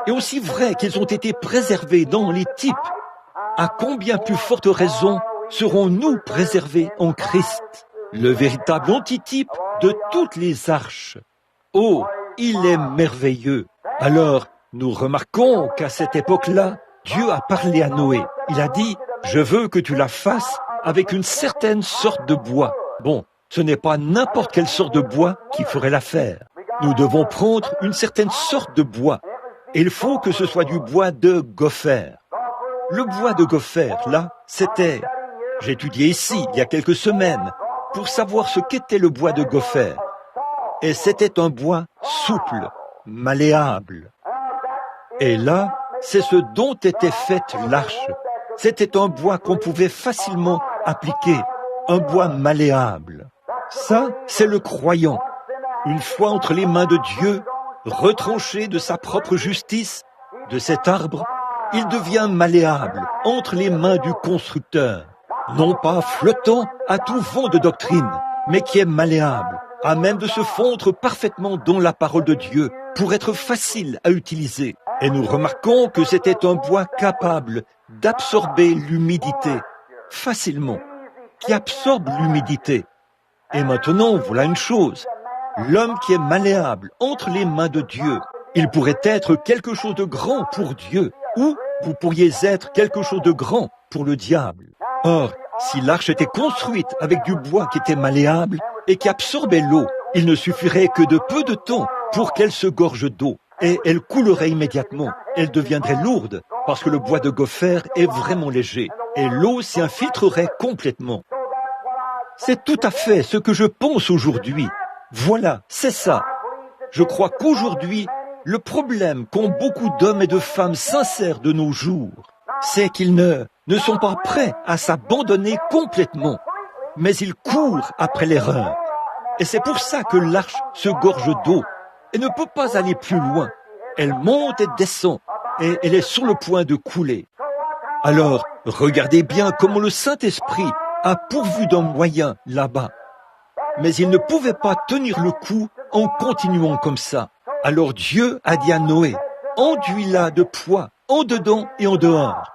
Et aussi vrai qu'ils ont été préservés dans les types, à combien plus forte raison serons-nous préservés en Christ, le véritable antitype de toutes les arches. Oh, il est merveilleux. Alors, nous remarquons qu'à cette époque-là, Dieu a parlé à Noé. Il a dit, « Je veux que tu la fasses avec une certaine sorte de bois. » Bon, ce n'est pas n'importe quelle sorte de bois qui ferait l'affaire. Nous devons prendre une certaine sorte de bois. Et il faut que ce soit du bois de gopher. Le bois de gopher, là, c'était... J'ai étudié ici, il y a quelques semaines, pour savoir ce qu'était le bois de gopher. Et c'était un bois souple, malléable. Et là, C'est ce dont était faite l'arche. C'était un bois qu'on pouvait facilement appliquer, un bois malléable. Ça, c'est le croyant. Une fois entre les mains de Dieu, retranché de sa propre justice, de cet arbre, il devient malléable entre les mains du constructeur. Non pas flottant à tout vent de doctrine, mais qui est malléable, à même de se fondre parfaitement dans la parole de Dieu pour être facile à utiliser. Et nous remarquons que c'était un bois capable d'absorber l'humidité facilement, qui absorbe l'humidité. Et maintenant, voilà une chose. L'homme qui est malléable entre les mains de Dieu, il pourrait être quelque chose de grand pour Dieu, ou vous pourriez être quelque chose de grand pour le diable. Or, si l'arche était construite avec du bois qui était malléable et qui absorbait l'eau, il ne suffirait que de peu de temps pour qu'elle se gorge d'eau, et elle coulerait immédiatement. Elle deviendrait lourde, parce que le bois de gopher est vraiment léger, et l'eau s'y infiltrerait complètement. C'est tout à fait ce que je pense aujourd'hui. Voilà, c'est ça. Je crois qu'aujourd'hui, le problème qu'ont beaucoup d'hommes et de femmes sincères de nos jours, c'est qu'ils ne sont pas prêts à s'abandonner complètement, mais ils courent après l'erreur. Et c'est pour ça que l'arche se gorge d'eau et ne peut pas aller plus loin. Elle monte et descend, et elle est sur le point de couler. Alors, regardez bien comment le Saint-Esprit a pourvu d'un moyen là-bas. Mais il ne pouvait pas tenir le coup en continuant comme ça. Alors Dieu a dit à Noé, enduis-la de poids, en dedans et en dehors.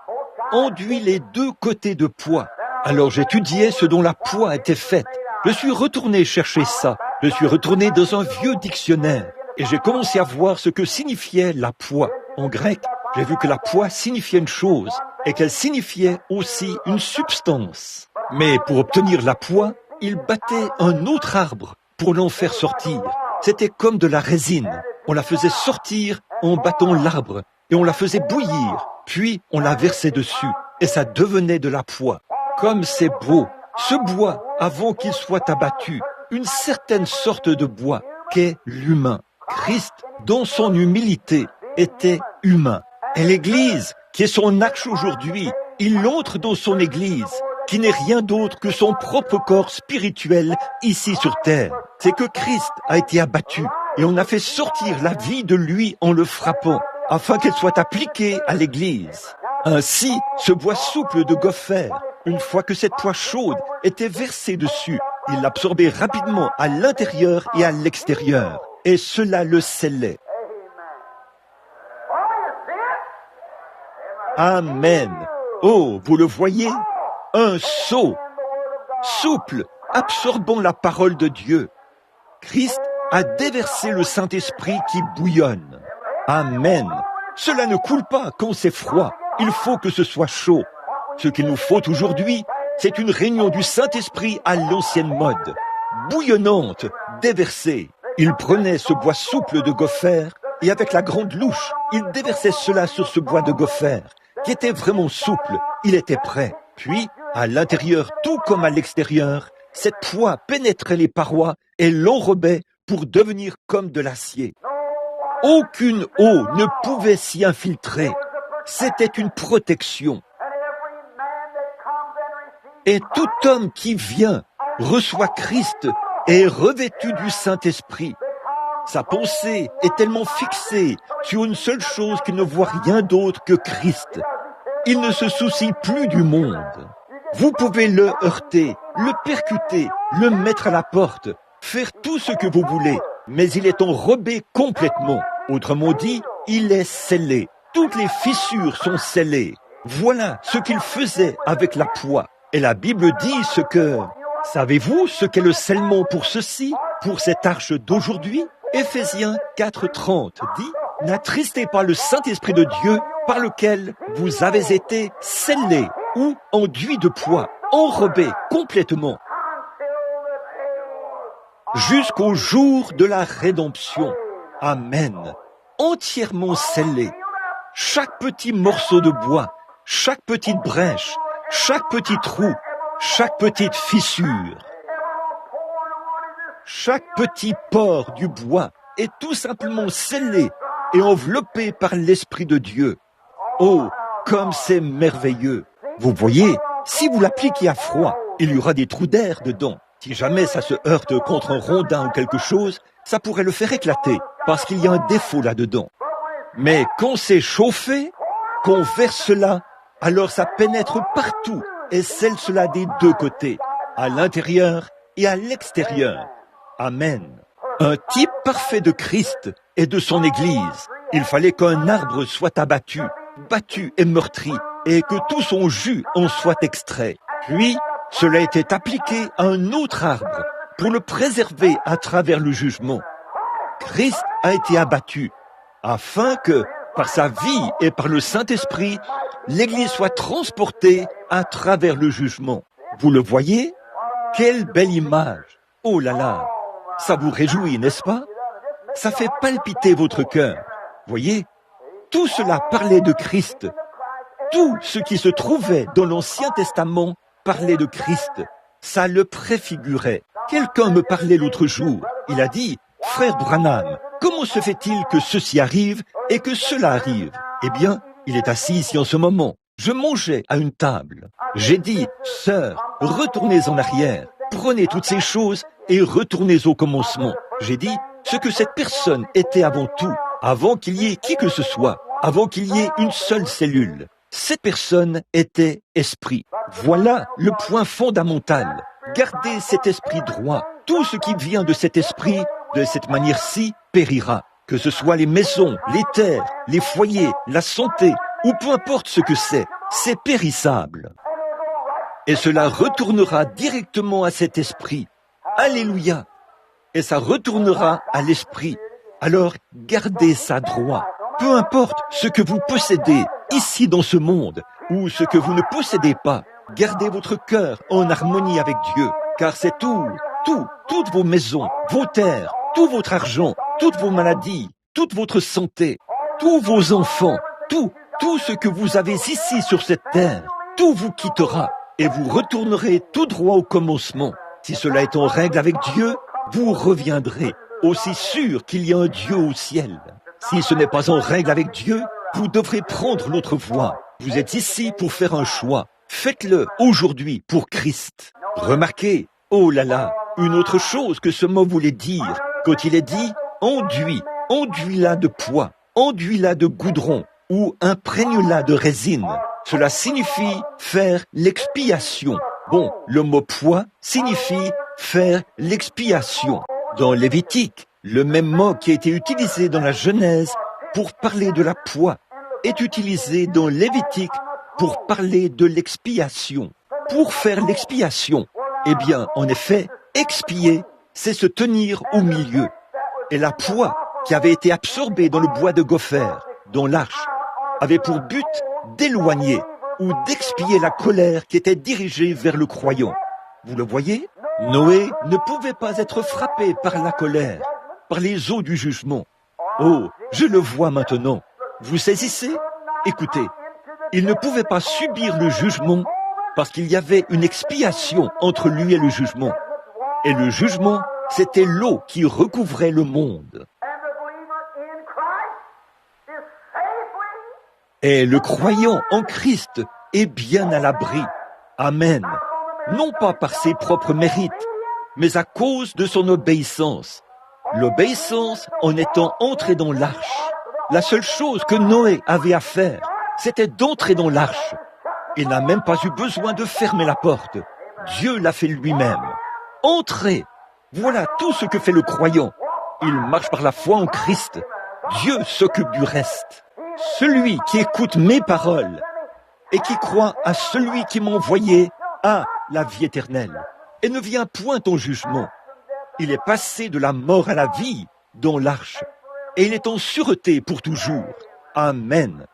Enduis les deux côtés de poids. Alors j'étudiais ce dont la poix était faite. Je suis retourné chercher ça. Je suis retourné dans un vieux dictionnaire. Et j'ai commencé à voir ce que signifiait la poix. En grec, j'ai vu que la poix signifiait une chose et qu'elle signifiait aussi une substance. Mais pour obtenir la poix, il battait un autre arbre pour l'en faire sortir. C'était comme de la résine. On la faisait sortir en battant l'arbre et on la faisait bouillir. Puis on la versait dessus et ça devenait de la poix. Comme c'est beau, ce bois, avant qu'il soit abattu, une certaine sorte de bois qu'est l'humain. Christ, dans son humilité, était humain. Et l'Église, qui est son arche aujourd'hui, il entre dans son Église, qui n'est rien d'autre que son propre corps spirituel ici sur terre. C'est que Christ a été abattu et on a fait sortir la vie de lui en le frappant, afin qu'elle soit appliquée à l'Église. Ainsi, ce bois souple de gopher, une fois que cette poix chaude était versée dessus, il l'absorbait rapidement à l'intérieur et à l'extérieur, et cela le scellait. Amen. Oh, vous le voyez? Un seau, souple, absorbant la parole de Dieu. Christ a déversé le Saint-Esprit qui bouillonne. Amen. Cela ne coule pas quand c'est froid. Il faut que ce soit chaud. Ce qu'il nous faut aujourd'hui, c'est une réunion du Saint-Esprit à l'ancienne mode. Bouillonnante, déversée. Il prenait ce bois souple de gopher et avec la grande louche, il déversait cela sur ce bois de gopher qui était vraiment souple. Il était prêt. Puis, à l'intérieur tout comme à l'extérieur, cette poix pénétrait les parois et l'enrobait pour devenir comme de l'acier. Aucune eau ne pouvait s'y infiltrer. C'était une protection. Et tout homme qui vient, reçoit Christ et est revêtu du Saint-Esprit. Sa pensée est tellement fixée sur une seule chose qu'il ne voit rien d'autre que Christ. Il ne se soucie plus du monde. Vous pouvez le heurter, le percuter, le mettre à la porte, faire tout ce que vous voulez, mais il est enrobé complètement. Autrement dit, il est scellé. Toutes les fissures sont scellées. Voilà ce qu'il faisait avec la poix. Et la Bible dit ce que... Savez-vous ce qu'est le scellement pour ceci, pour cette arche d'aujourd'hui? Éphésiens 4:30 dit « N'attristez pas le Saint-Esprit de Dieu par lequel vous avez été scellés ou enduits de poids, enrobés complètement jusqu'au jour de la rédemption. » Amen. Entièrement scellés. Chaque petit morceau de bois, chaque petite brèche, chaque petit trou, chaque petite fissure, chaque petit pore du bois est tout simplement scellé et enveloppé par l'Esprit de Dieu. Oh, comme c'est merveilleux! Vous voyez, si vous l'appliquez à froid, il y aura des trous d'air dedans. Si jamais ça se heurte contre un rondin ou quelque chose, ça pourrait le faire éclater, parce qu'il y a un défaut là-dedans. Mais quand c'est chauffé, qu'on verse cela, alors ça pénètre partout et scelle cela des deux côtés, à l'intérieur et à l'extérieur. Amen. Un type parfait de Christ et de son Église. Il fallait qu'un arbre soit abattu, battu et meurtri, et que tout son jus en soit extrait. Puis, cela était appliqué à un autre arbre pour le préserver à travers le jugement. Christ a été abattu afin que, par sa vie et par le Saint-Esprit, l'Église soit transportée à travers le jugement. Vous le voyez? Quelle belle image! Oh là là! Ça vous réjouit, n'est-ce pas? Ça fait palpiter votre cœur. Voyez? Tout cela parlait de Christ. Tout ce qui se trouvait dans l'Ancien Testament parlait de Christ. Ça le préfigurait. Quelqu'un me parlait l'autre jour. Il a dit, « Frère Branham, comment se fait-il que ceci arrive et que cela arrive ?» Eh bien, il est assis ici en ce moment. Je mangeais à une table. J'ai dit, « Sœur, retournez en arrière. Prenez toutes ces choses et retournez au commencement. » J'ai dit, ce que cette personne était avant tout, avant qu'il y ait qui que ce soit, avant qu'il y ait une seule cellule. Cette personne était esprit. Voilà le point fondamental. Gardez cet esprit droit. Tout ce qui vient de cet esprit, de cette manière-ci, périra. Que ce soit les maisons, les terres, les foyers, la santé, ou peu importe ce que c'est périssable. Et cela retournera directement à cet esprit. Alléluia! Et ça retournera à l'esprit. Alors, gardez ça droit. Peu importe ce que vous possédez ici dans ce monde, ou ce que vous ne possédez pas, gardez votre cœur en harmonie avec Dieu, car c'est toutes vos maisons, vos terres, tout votre argent, toutes vos maladies, toute votre santé, tous vos enfants, tout ce que vous avez ici sur cette terre, tout vous quittera et vous retournerez tout droit au commencement. Si cela est en règle avec Dieu, vous reviendrez, aussi sûr qu'il y a un Dieu au ciel. Si ce n'est pas en règle avec Dieu, vous devrez prendre l'autre voie. Vous êtes ici pour faire un choix. Faites-le aujourd'hui pour Christ. Remarquez, oh là là, une autre chose que ce mot voulait dire, quand il est dit « enduis-la de poids, enduis-la de goudron ou imprègne-la de résine ». Cela signifie faire l'expiation. Bon, le mot poids signifie faire l'expiation. Dans Lévitique, le même mot qui a été utilisé dans la Genèse pour parler de la poix est utilisé dans Lévitique pour parler de l'expiation. Pour faire l'expiation, eh bien, en effet, expier, c'est se tenir au milieu. Et la poix qui avait été absorbée dans le bois de gopher, dans l'arche, avait pour but d'éloigner ou d'expier la colère qui était dirigée vers le croyant. Vous le voyez? Noé ne pouvait pas être frappé par la colère, par les eaux du jugement. Oh, je le vois maintenant. Vous saisissez? Écoutez, il ne pouvait pas subir le jugement parce qu'il y avait une expiation entre lui et le jugement. Et le jugement, c'était l'eau qui recouvrait le monde. Et le croyant en Christ est bien à l'abri. Amen. Non pas par ses propres mérites, mais à cause de son obéissance. L'obéissance en étant entré dans l'arche. La seule chose que Noé avait à faire, c'était d'entrer dans l'arche. Il n'a même pas eu besoin de fermer la porte. Dieu l'a fait lui-même. Entrez. Voilà tout ce que fait le croyant. Il marche par la foi en Christ. Dieu s'occupe du reste. Celui qui écoute mes paroles et qui croit à celui qui m'a envoyé a la vie éternelle et ne vient point en jugement. Il est passé de la mort à la vie dans l'arche et il est en sûreté pour toujours. Amen.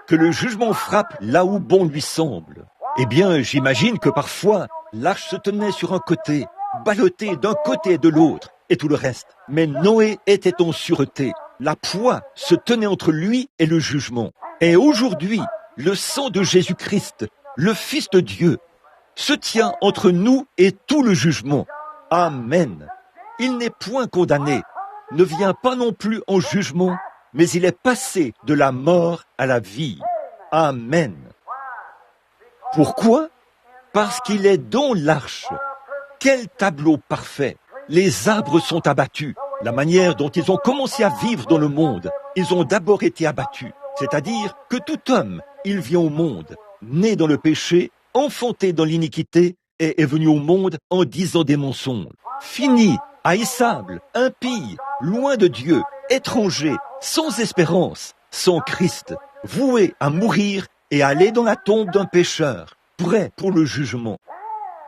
Que le jugement frappe là où bon lui semble. Eh bien, j'imagine que parfois, l'arche se tenait sur un côté, ballottée d'un côté et de l'autre, et tout le reste. Mais Noé était en sûreté. La poix se tenait entre lui et le jugement. Et aujourd'hui, le sang de Jésus-Christ, le Fils de Dieu, se tient entre nous et tout le jugement. Amen. Il n'est point condamné, ne vient pas non plus en jugement, mais il est passé de la mort à la vie. Amen. Pourquoi? Parce qu'il est dans l'arche. Quel tableau parfait! Les arbres sont abattus. La manière dont ils ont commencé à vivre dans le monde, ils ont d'abord été abattus. C'est-à-dire que tout homme, il vient au monde, né dans le péché, enfanté dans l'iniquité, et est venu au monde en disant des mensonges. Fini, haïssable, impie, loin de Dieu, étranger, sans espérance, sans Christ, voué à mourir et à aller dans la tombe d'un pécheur, prêt pour le jugement.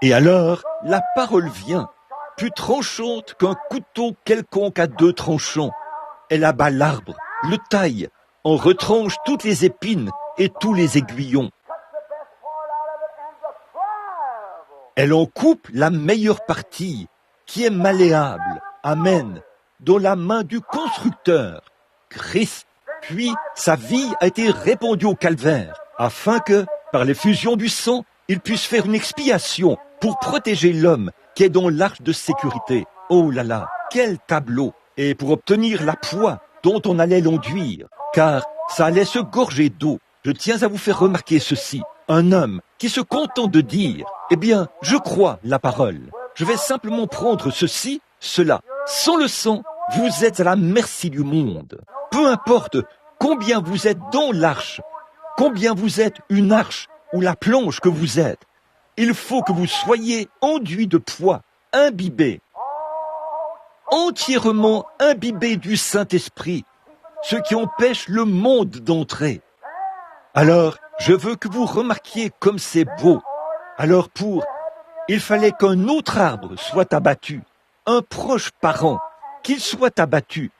Et alors, la parole vient, plus tranchante qu'un couteau quelconque à 2 tranchants. Elle abat l'arbre, le taille, en retranche toutes les épines et tous les aiguillons. Elle en coupe la meilleure partie, qui est malléable, amen, dans la main du constructeur, Christ. Puis sa vie a été répandue au calvaire, afin que, par l'effusion du sang, il puisse faire une expiation pour protéger l'homme qui est dans l'arche de sécurité. Oh là là, quel tableau! Et pour obtenir la poix dont on allait l'enduire, car ça allait se gorger d'eau. Je tiens à vous faire remarquer ceci. Un homme qui se contente de dire « Eh bien, je crois la parole. Je vais simplement prendre ceci, cela. » Sans le sang, vous êtes à la merci du monde. Peu importe combien vous êtes dans l'arche, combien vous êtes une arche ou la planche que vous êtes, il faut que vous soyez enduits de poids, imbibés, entièrement imbibés du Saint-Esprit, ce qui empêche le monde d'entrer. Alors, je veux que vous remarquiez comme c'est beau. Alors il fallait qu'un autre arbre soit abattu, un proche parent, qu'il soit abattu,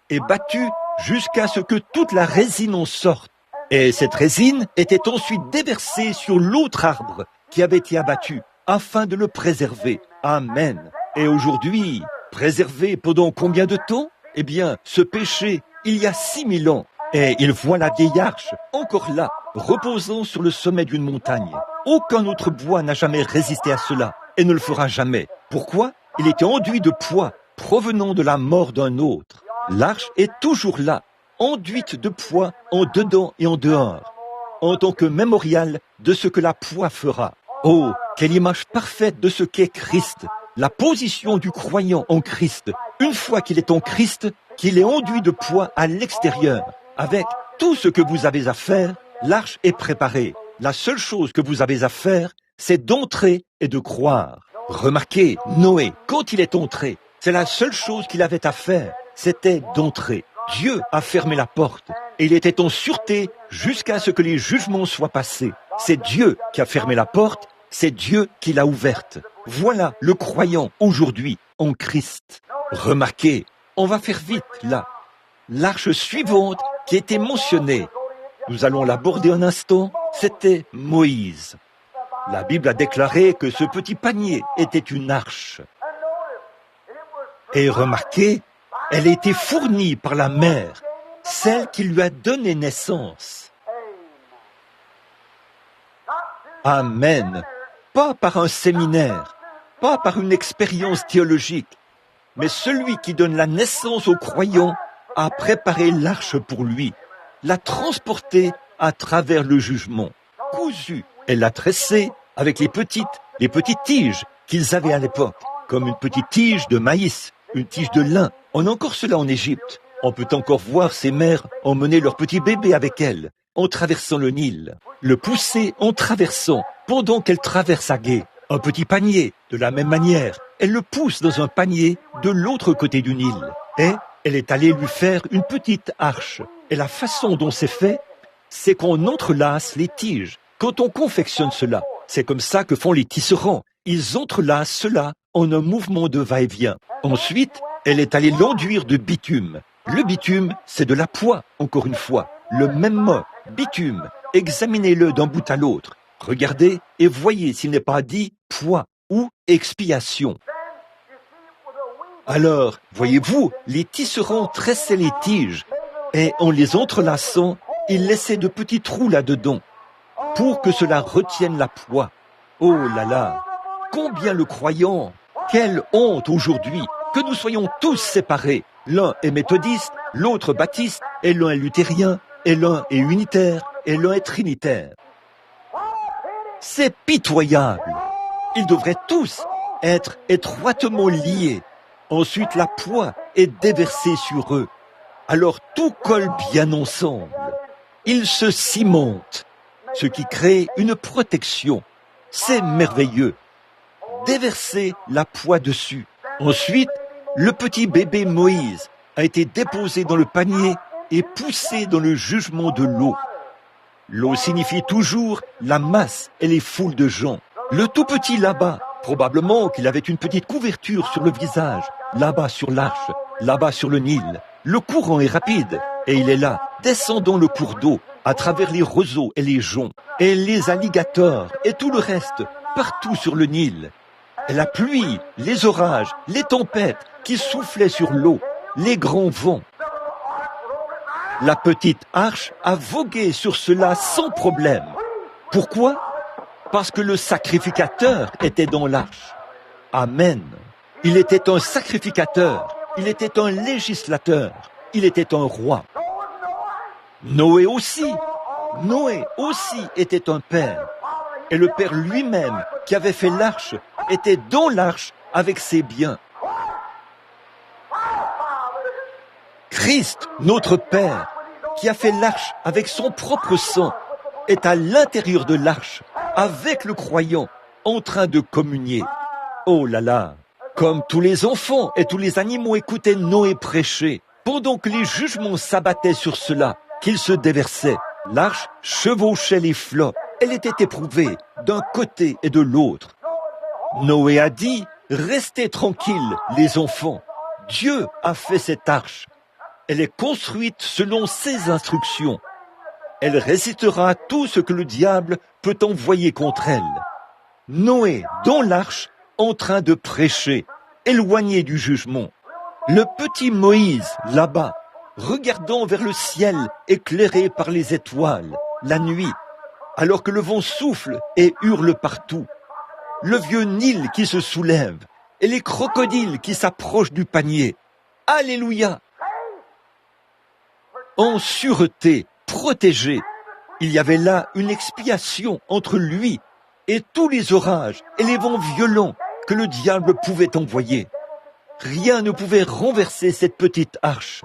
et battu jusqu'à ce que toute la résine en sorte. Et cette résine était ensuite déversée sur l'autre arbre qui avait été abattu, afin de le préserver. Amen. Et aujourd'hui, préservé pendant combien de temps? Eh bien, ce péché, il y a 6000 ans. Et il voit la vieille arche, encore là, reposant sur le sommet d'une montagne. Aucun autre bois n'a jamais résisté à cela, et ne le fera jamais. Pourquoi? Il était enduit de poids, provenant de la mort d'un autre. L'arche est toujours là, enduite de poids en dedans et en dehors, en tant que mémorial de ce que la poix fera. Oh, quelle image parfaite de ce qu'est Christ, la position du croyant en Christ, une fois qu'il est en Christ, qu'il est enduit de poids à l'extérieur. Avec tout ce que vous avez à faire, l'arche est préparée. La seule chose que vous avez à faire, c'est d'entrer et de croire. Remarquez, Noé, quand il est entré, c'est la seule chose qu'il avait à faire, c'était d'entrer. Dieu a fermé la porte et il était en sûreté jusqu'à ce que les jugements soient passés. C'est Dieu qui a fermé la porte, c'est Dieu qui l'a ouverte. Voilà le croyant aujourd'hui en Christ. Remarquez, on va faire vite là. L'arche suivante qui était mentionnée, nous allons l'aborder un instant, c'était Moïse. La Bible a déclaré que ce petit panier était une arche. Et remarquez, elle a été fournie par la mère, celle qui lui a donné naissance. Amen. Pas par un séminaire, pas par une expérience théologique, mais celui qui donne la naissance aux croyants a préparé l'arche pour lui, l'a transportée à travers le jugement. Cousue, elle l'a tressée avec les petites tiges qu'ils avaient à l'époque, comme une petite tige de maïs, une tige de lin. On a encore cela en Égypte. On peut encore voir ces mères emmener leur petit bébé avec elles, en traversant le Nil, le pousser en traversant, pendant qu'elle traverse à gué. Un petit panier, de la même manière, elle le pousse dans un panier de l'autre côté du Nil. Et elle est allée lui faire une petite arche. Et la façon dont c'est fait, c'est qu'on entrelace les tiges. Quand on confectionne cela, c'est comme ça que font les tisserands. Ils entrelacent cela en un mouvement de va-et-vient. Ensuite, elle est allée l'enduire de bitume. Le bitume, c'est de la poix, encore une fois. Le même mot, bitume. Examinez-le d'un bout à l'autre. Regardez et voyez s'il n'est pas dit poix ou expiation. Alors, voyez-vous, les tisserands tressaient les tiges et en les entrelaçant, ils laissaient de petits trous là-dedans pour que cela retienne la poix. Oh là là, combien le croyant, quelle honte aujourd'hui que nous soyons tous séparés. L'un est méthodiste, l'autre baptiste, et l'un est luthérien, et l'un est unitaire, et l'un est trinitaire. C'est pitoyable. Ils devraient tous être étroitement liés. Ensuite, la poix est déversée sur eux. Alors tout colle bien ensemble. Ils se cimentent, ce qui crée une protection. C'est merveilleux. Déverser la poix dessus. Ensuite, le petit bébé Moïse a été déposé dans le panier et poussé dans le jugement de l'eau. L'eau signifie toujours la masse et les foules de gens. Le tout petit là-bas, probablement qu'il avait une petite couverture sur le visage, là-bas sur l'arche, là-bas sur le Nil. Le courant est rapide et il est là, descendant le cours d'eau, à travers les roseaux et les joncs, et les alligators et tout le reste, partout sur le Nil. Et la pluie, les orages, les tempêtes qui soufflaient sur l'eau, les grands vents. La petite arche a vogué sur cela sans problème. Pourquoi? Parce que le sacrificateur était dans l'arche. Amen. Il était un sacrificateur, il était un législateur, il était un roi. Noé aussi était un père. Et le père lui-même, qui avait fait l'arche, était dans l'arche avec ses biens. Christ, notre Père, qui a fait l'arche avec son propre sang, est à l'intérieur de l'arche, avec le croyant, en train de communier. Oh là là! Comme tous les enfants et tous les animaux écoutaient Noé prêcher, pendant que les jugements s'abattaient sur cela, qu'ils se déversaient, l'arche chevauchait les flots. Elle était éprouvée d'un côté et de l'autre. Noé a dit, restez tranquilles, les enfants. Dieu a fait cette arche. Elle est construite selon ses instructions. Elle résistera à tout ce que le diable peut envoyer contre elle. Noé, dans l'arche, en train de prêcher, éloigné du jugement. Le petit Moïse, là-bas, regardant vers le ciel éclairé par les étoiles, la nuit, alors que le vent souffle et hurle partout. Le vieux Nil qui se soulève et les crocodiles qui s'approchent du panier. Alléluia! En sûreté, protégé, il y avait là une expiation entre lui et tous les orages et les vents violents que le diable pouvait envoyer. Rien ne pouvait renverser cette petite arche.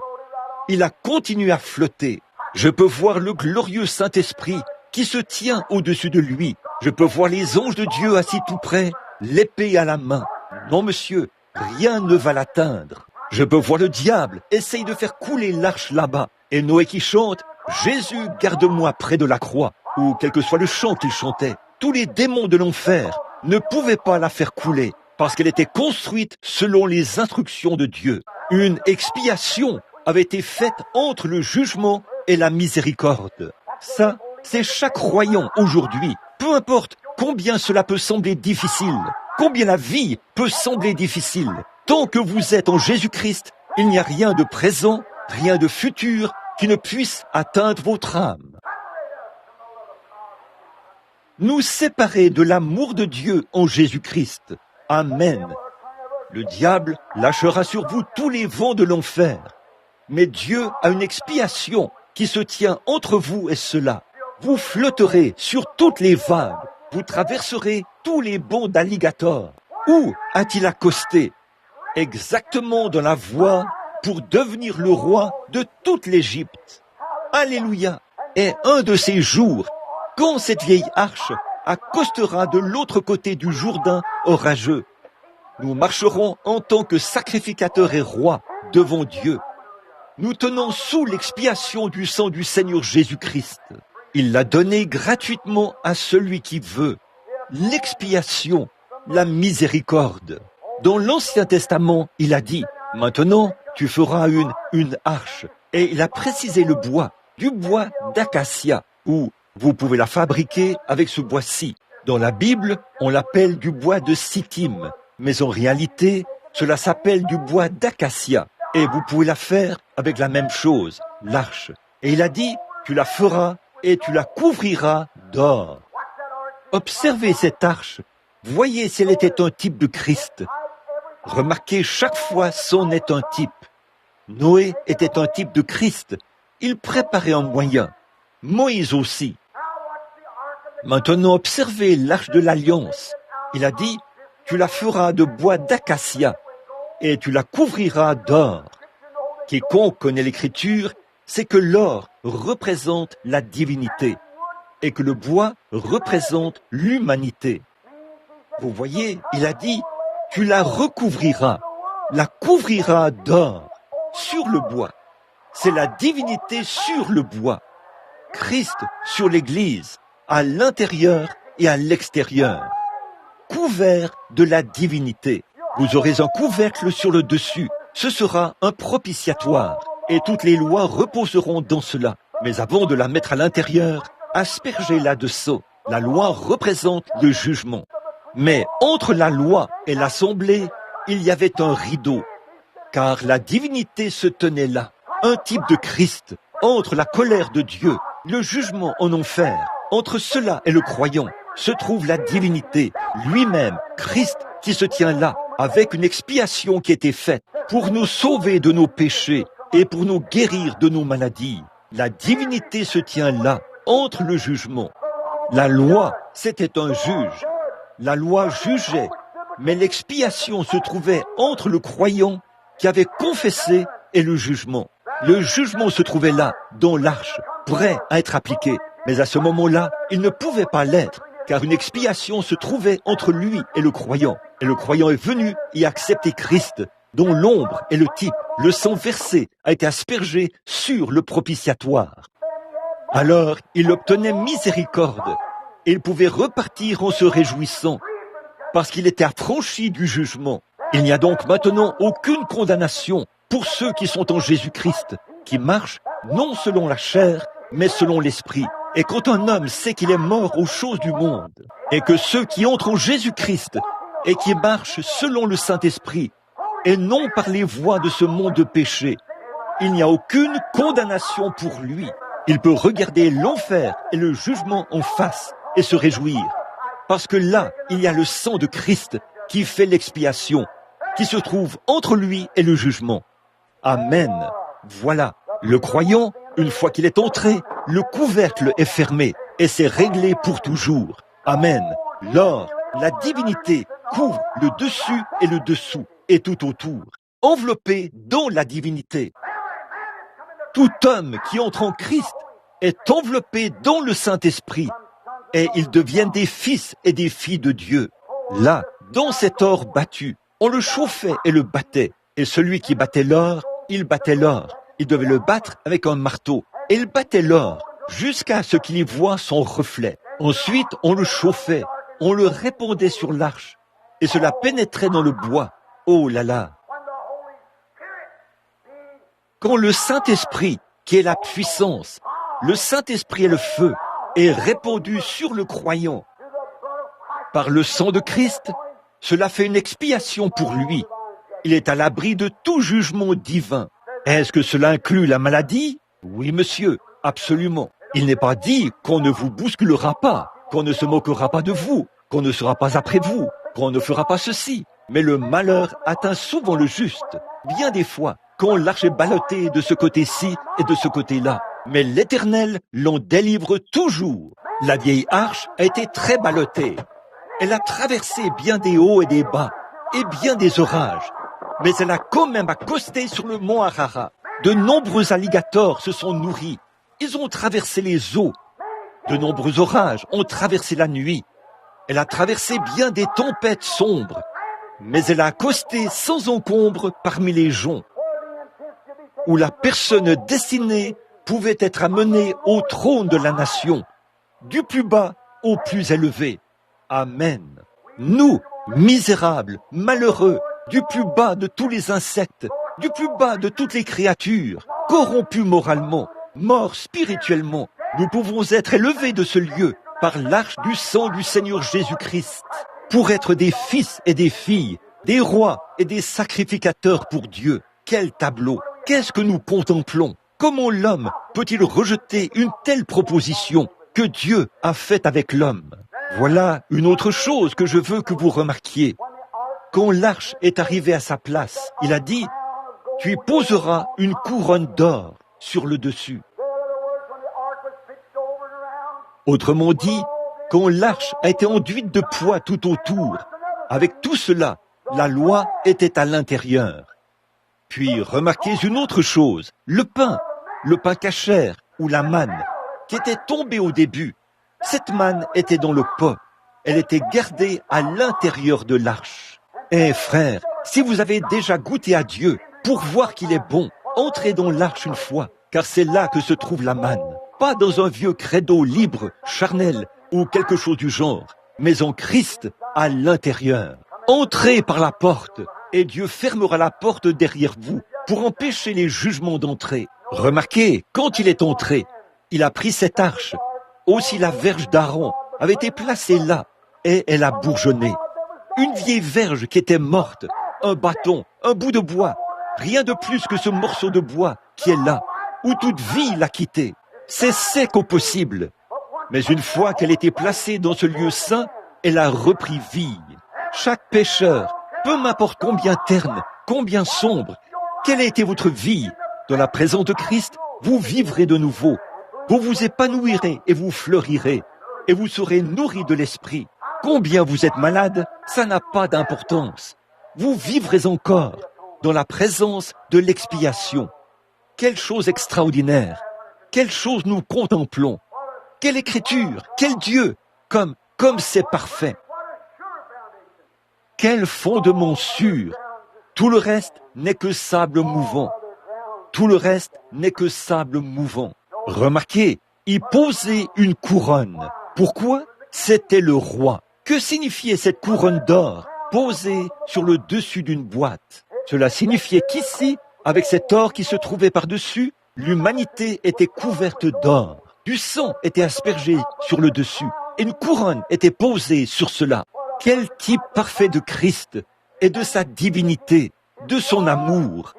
Il a continué à flotter. Je peux voir le glorieux Saint-Esprit qui se tient au-dessus de lui. Je peux voir les anges de Dieu assis tout près, l'épée à la main. Non, monsieur, rien ne va l'atteindre. Je peux voir le diable essaye de faire couler l'arche là-bas. Et Noé qui chante « Jésus, garde-moi près de la croix » ou quel que soit le chant qu'il chantait. Tous les démons de l'enfer ne pouvaient pas la faire couler parce qu'elle était construite selon les instructions de Dieu. Une expiation avait été faite entre le jugement et la miséricorde. Ça, c'est chaque croyant aujourd'hui. Peu importe combien cela peut sembler difficile, combien la vie peut sembler difficile. Tant que vous êtes en Jésus-Christ, il n'y a rien de présent, rien de futur qui ne puisse atteindre votre âme. Nous séparer de l'amour de Dieu en Jésus-Christ. Amen. Le diable lâchera sur vous tous les vents de l'enfer. Mais Dieu a une expiation qui se tient entre vous et cela. Vous flotterez sur toutes les vagues. Vous traverserez tous les bancs d'alligators. Où a-t-il accosté? Exactement dans la voie pour devenir le roi de toute l'Égypte. Alléluia. Et un de ces jours, quand cette vieille arche accostera de l'autre côté du Jourdain orageux, nous marcherons en tant que sacrificateurs et rois devant Dieu. Nous tenons sous l'expiation du sang du Seigneur Jésus-Christ. Il l'a donné gratuitement à celui qui veut. L'expiation, la miséricorde. Dans l'Ancien Testament, il a dit, maintenant, tu feras une arche. Et il a précisé le bois, du bois d'acacia, ou vous pouvez la fabriquer avec ce bois-ci. Dans la Bible, on l'appelle du bois de sittim, mais en réalité, cela s'appelle du bois d'acacia. Et vous pouvez la faire avec la même chose, l'arche. Et il a dit, tu la feras et tu la couvriras d'or. Observez cette arche. Voyez si elle était un type de Christ. Remarquez, chaque fois, c'en est un type. Noé était un type de Christ. Il préparait un moyen. Moïse aussi. Maintenant, observez l'arche de l'Alliance. Il a dit, tu la feras de bois d'acacia et tu la couvriras d'or. Quiconque connaît l'Écriture sait que l'or représente la divinité et que le bois représente l'humanité. Vous voyez, il a dit, tu la recouvriras, la couvriras d'or sur le bois. C'est la divinité sur le bois. Christ sur l'Église, à l'intérieur et à l'extérieur. Couvert de la divinité. Vous aurez un couvercle sur le dessus. Ce sera un propitiatoire. Et toutes les lois reposeront dans cela. Mais avant de la mettre à l'intérieur, aspergez-la de sceau. La loi représente le jugement. Mais entre la loi et l'assemblée, il y avait un rideau. Car la divinité se tenait là. Un type de Christ. Entre la colère de Dieu, le jugement en enfer, entre cela et le croyant, se trouve la divinité, lui-même, Christ, qui se tient là, avec une expiation qui était faite, pour nous sauver de nos péchés et pour nous guérir de nos maladies. La divinité se tient là, entre le jugement. La loi, c'était un juge. La loi jugeait, mais l'expiation se trouvait entre le croyant qui avait confessé et le jugement. Le jugement se trouvait là, dans l'arche, prêt à être appliqué. Mais à ce moment-là, il ne pouvait pas l'être, car une expiation se trouvait entre lui et le croyant. Et le croyant est venu et a accepté Christ, dont l'ombre et le type, le sang versé, a été aspergé sur le propitiatoire. Alors, il obtenait miséricorde, et il pouvait repartir en se réjouissant, parce qu'il était affranchi du jugement. Il n'y a donc maintenant aucune condamnation pour ceux qui sont en Jésus-Christ, qui marchent non selon la chair, mais selon l'esprit. Et quand un homme sait qu'il est mort aux choses du monde, et que ceux qui entrent en Jésus-Christ et qui marchent selon le Saint-Esprit, et non par les voies de ce monde de péché, il n'y a aucune condamnation pour lui. Il peut regarder l'enfer et le jugement en face et se réjouir. Parce que là, il y a le sang de Christ qui fait l'expiation, qui se trouve entre lui et le jugement. Amen. Voilà. Le croyant, une fois qu'il est entré, le couvercle est fermé et c'est réglé pour toujours. Amen. L'or, la divinité couvre le dessus et le dessous et tout autour, enveloppé dans la divinité. Tout homme qui entre en Christ est enveloppé dans le Saint-Esprit et ils deviennent des fils et des filles de Dieu. Là, dans cet or battu, on le chauffait et le battait. Et celui qui battait l'or, il battait l'or. Il devait le battre avec un marteau. Et il battait l'or jusqu'à ce qu'il y voie son reflet. Ensuite, on le chauffait. On le répandait sur l'arche. Et cela pénétrait dans le bois. Oh là là! Quand le Saint-Esprit, qui est la puissance, le Saint-Esprit est le feu, est répandu sur le croyant par le sang de Christ, cela fait une expiation pour lui. Il est à l'abri de tout jugement divin. Est-ce que cela inclut la maladie? Oui, monsieur, absolument. Il n'est pas dit qu'on ne vous bousculera pas, qu'on ne se moquera pas de vous, qu'on ne sera pas après vous, qu'on ne fera pas ceci. Mais le malheur atteint souvent le juste. Bien des fois, quand l'arche est ballottée de ce côté-ci et de ce côté-là. Mais l'Éternel l'en délivre toujours. La vieille arche a été très ballottée. Elle a traversé bien des hauts et des bas, et bien des orages. Mais elle a quand même accosté sur le mont Ararat. De nombreux alligators se sont nourris. Ils ont traversé les eaux. De nombreux orages ont traversé la nuit. Elle a traversé bien des tempêtes sombres. Mais elle a accosté sans encombre parmi les joncs, où la personne destinée pouvait être amenée au trône de la nation, du plus bas au plus élevé. Amen. Nous, misérables, malheureux, du plus bas de tous les insectes, du plus bas de toutes les créatures, corrompus moralement, morts spirituellement, nous pouvons être élevés de ce lieu par l'arche du sang du Seigneur Jésus-Christ, pour être des fils et des filles, des rois et des sacrificateurs pour Dieu. Quel tableau! Qu'est-ce que nous contemplons? Comment l'homme peut-il rejeter une telle proposition que Dieu a faite avec l'homme? Voilà une autre chose que je veux que vous remarquiez. Quand l'arche est arrivée à sa place, il a dit, « Tu y poseras une couronne d'or sur le dessus. » Autrement dit, quand l'arche a été enduite de poids tout autour, avec tout cela, la loi était à l'intérieur. Puis remarquez une autre chose, le pain cachère ou la manne, qui était tombée au début. Cette manne était dans le pot, elle était gardée à l'intérieur de l'arche. Eh frères, si vous avez déjà goûté à Dieu pour voir qu'il est bon, entrez dans l'arche une fois, car c'est là que se trouve la manne. Pas dans un vieux credo libre, charnel ou quelque chose du genre, mais en Christ à l'intérieur. Entrez par la porte et Dieu fermera la porte derrière vous pour empêcher les jugements d'entrer. Remarquez, quand il est entré, il a pris cette arche. Aussi la verge d'Aaron avait été placée là et elle a bourgeonné. Une vieille verge qui était morte, un bâton, un bout de bois, rien de plus que ce morceau de bois qui est là, où toute vie l'a quitté. C'est sec au possible. Mais une fois qu'elle était placée dans ce lieu saint, elle a repris vie. Chaque pécheur, peu m'importe combien terne, combien sombre, quelle a été votre vie, dans la présence de Christ, vous vivrez de nouveau. Vous vous épanouirez et vous fleurirez, et vous serez nourris de l'esprit. Combien vous êtes malade, ça n'a pas d'importance. Vous vivrez encore dans la présence de l'expiation. Quelle chose extraordinaire! Quelle chose nous contemplons! Quelle écriture! Quel Dieu! Comme c'est parfait! Quel fondement sûr! Tout le reste n'est que sable mouvant. Tout le reste n'est que sable mouvant. Remarquez, il posait une couronne. Pourquoi? C'était le roi. Que signifiait cette couronne d'or posée sur le dessus d'une boîte? Cela signifiait qu'ici, avec cet or qui se trouvait par-dessus, l'humanité était couverte d'or. Du sang était aspergé sur le dessus et une couronne était posée sur cela. Quel type parfait de Christ et de sa divinité, de son amour.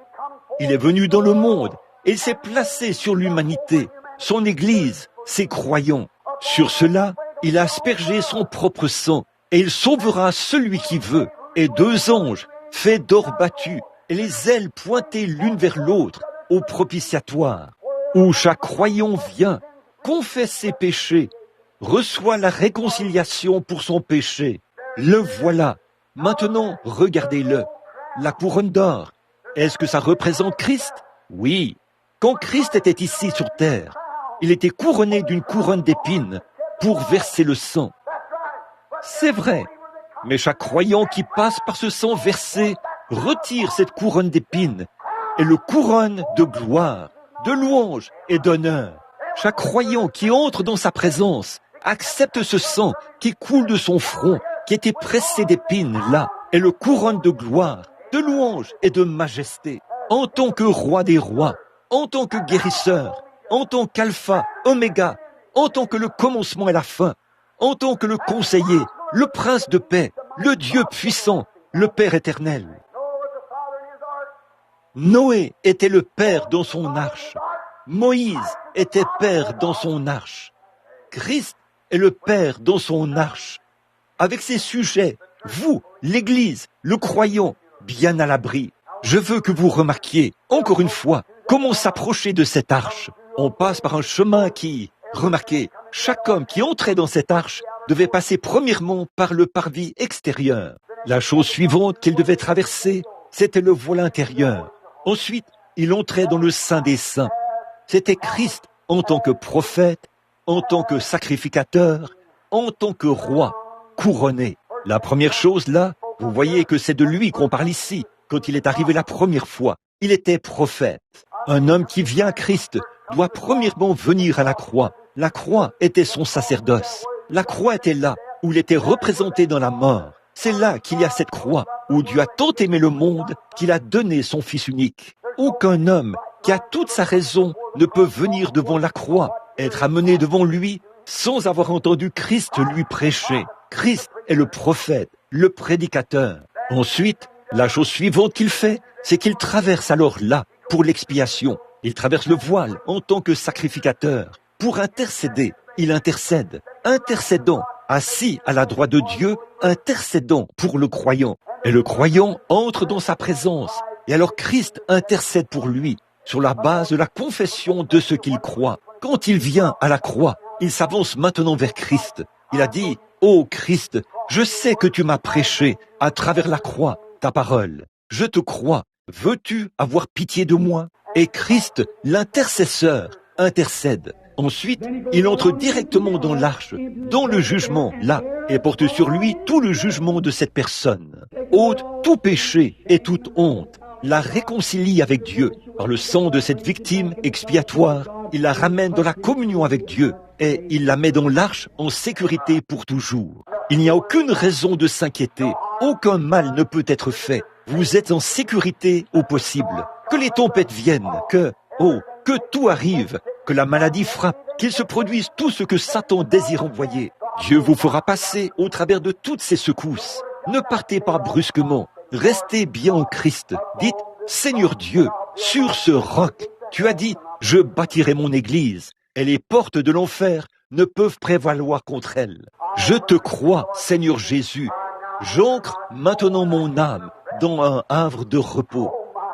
Il est venu dans le monde et il s'est placé sur l'humanité, son Église, ses croyants. Sur cela, il a aspergé son propre sang et il sauvera celui qui veut. Et 2 anges, faits d'or battu, et les ailes pointées l'une vers l'autre, au propitiatoire, où chaque croyant vient, confesse ses péchés, reçoit la réconciliation pour son péché. Le voilà. Maintenant, regardez-le. La couronne d'or. Est-ce que ça représente Christ? Oui. Quand Christ était ici sur terre, il était couronné d'une couronne d'épines pour verser le sang. C'est vrai. Mais chaque croyant qui passe par ce sang versé retire cette couronne d'épines et le couronne de gloire, de louange et d'honneur. Chaque croyant qui entre dans sa présence accepte ce sang qui coule de son front, qui était pressé d'épines là, et le couronne de gloire, de louange et de majesté. En tant que roi des rois, en tant que guérisseur, en tant qu'alpha, oméga, en tant que le commencement et la fin, en tant que le conseiller, le prince de paix, le Dieu puissant, le Père éternel. Noé était le père dans son arche. Moïse était père dans son arche. Christ est le père dans son arche. Avec ses sujets, vous, l'Église, le croyant, bien à l'abri. Je veux que vous remarquiez, encore une fois, comment s'approcher de cette arche. On passe par un chemin qui, remarquez, chaque homme qui entrait dans cette arche devait passer premièrement par le parvis extérieur. La chose suivante qu'il devait traverser, c'était le voile intérieur. Ensuite, il entrait dans le Saint des Saints. C'était Christ en tant que prophète, en tant que sacrificateur, en tant que roi, couronné. La première chose là, vous voyez que c'est de lui qu'on parle ici, quand il est arrivé la première fois. Il était prophète. Un homme qui vient à Christ doit premièrement venir à la croix. La croix était son sacerdoce. La croix était là, où il était représenté dans la mort. C'est là qu'il y a cette croix, où Dieu a tant aimé le monde qu'il a donné son Fils unique. Aucun homme qui a toute sa raison ne peut venir devant la croix, être amené devant lui sans avoir entendu Christ lui prêcher. Christ est le prophète, le prédicateur. Ensuite, la chose suivante qu'il fait, c'est qu'il traverse alors là, pour l'expiation. Il traverse le voile en tant que sacrificateur. Pour intercéder, il intercède, intercédant, assis à la droite de Dieu, intercédant pour le croyant. Et le croyant entre dans sa présence. Et alors Christ intercède pour lui, sur la base de la confession de ce qu'il croit. Quand il vient à la croix, il s'avance maintenant vers Christ. Il a dit, « Ô Christ, je sais que tu m'as prêché à travers la croix ta parole. Je te crois. Veux-tu avoir pitié de moi ?» Et Christ, l'intercesseur, intercède. Ensuite, il entre directement dans l'arche, dans le jugement, là, et porte sur lui tout le jugement de cette personne. Ôte tout péché et toute honte, la réconcilie avec Dieu. Par le sang de cette victime expiatoire, il la ramène dans la communion avec Dieu et il la met dans l'arche en sécurité pour toujours. Il n'y a aucune raison de s'inquiéter, aucun mal ne peut être fait. Vous êtes en sécurité au possible. Que les tempêtes viennent, que tout arrive, que la maladie frappe, qu'il se produise tout ce que Satan désire envoyer. Dieu vous fera passer au travers de toutes ces secousses. Ne partez pas brusquement, restez bien en Christ. Dites, Seigneur Dieu, sur ce roc, tu as dit, je bâtirai mon église, et les portes de l'enfer ne peuvent prévaloir contre elle. Je te crois, Seigneur Jésus. J'ancre maintenant mon âme dans un havre de repos.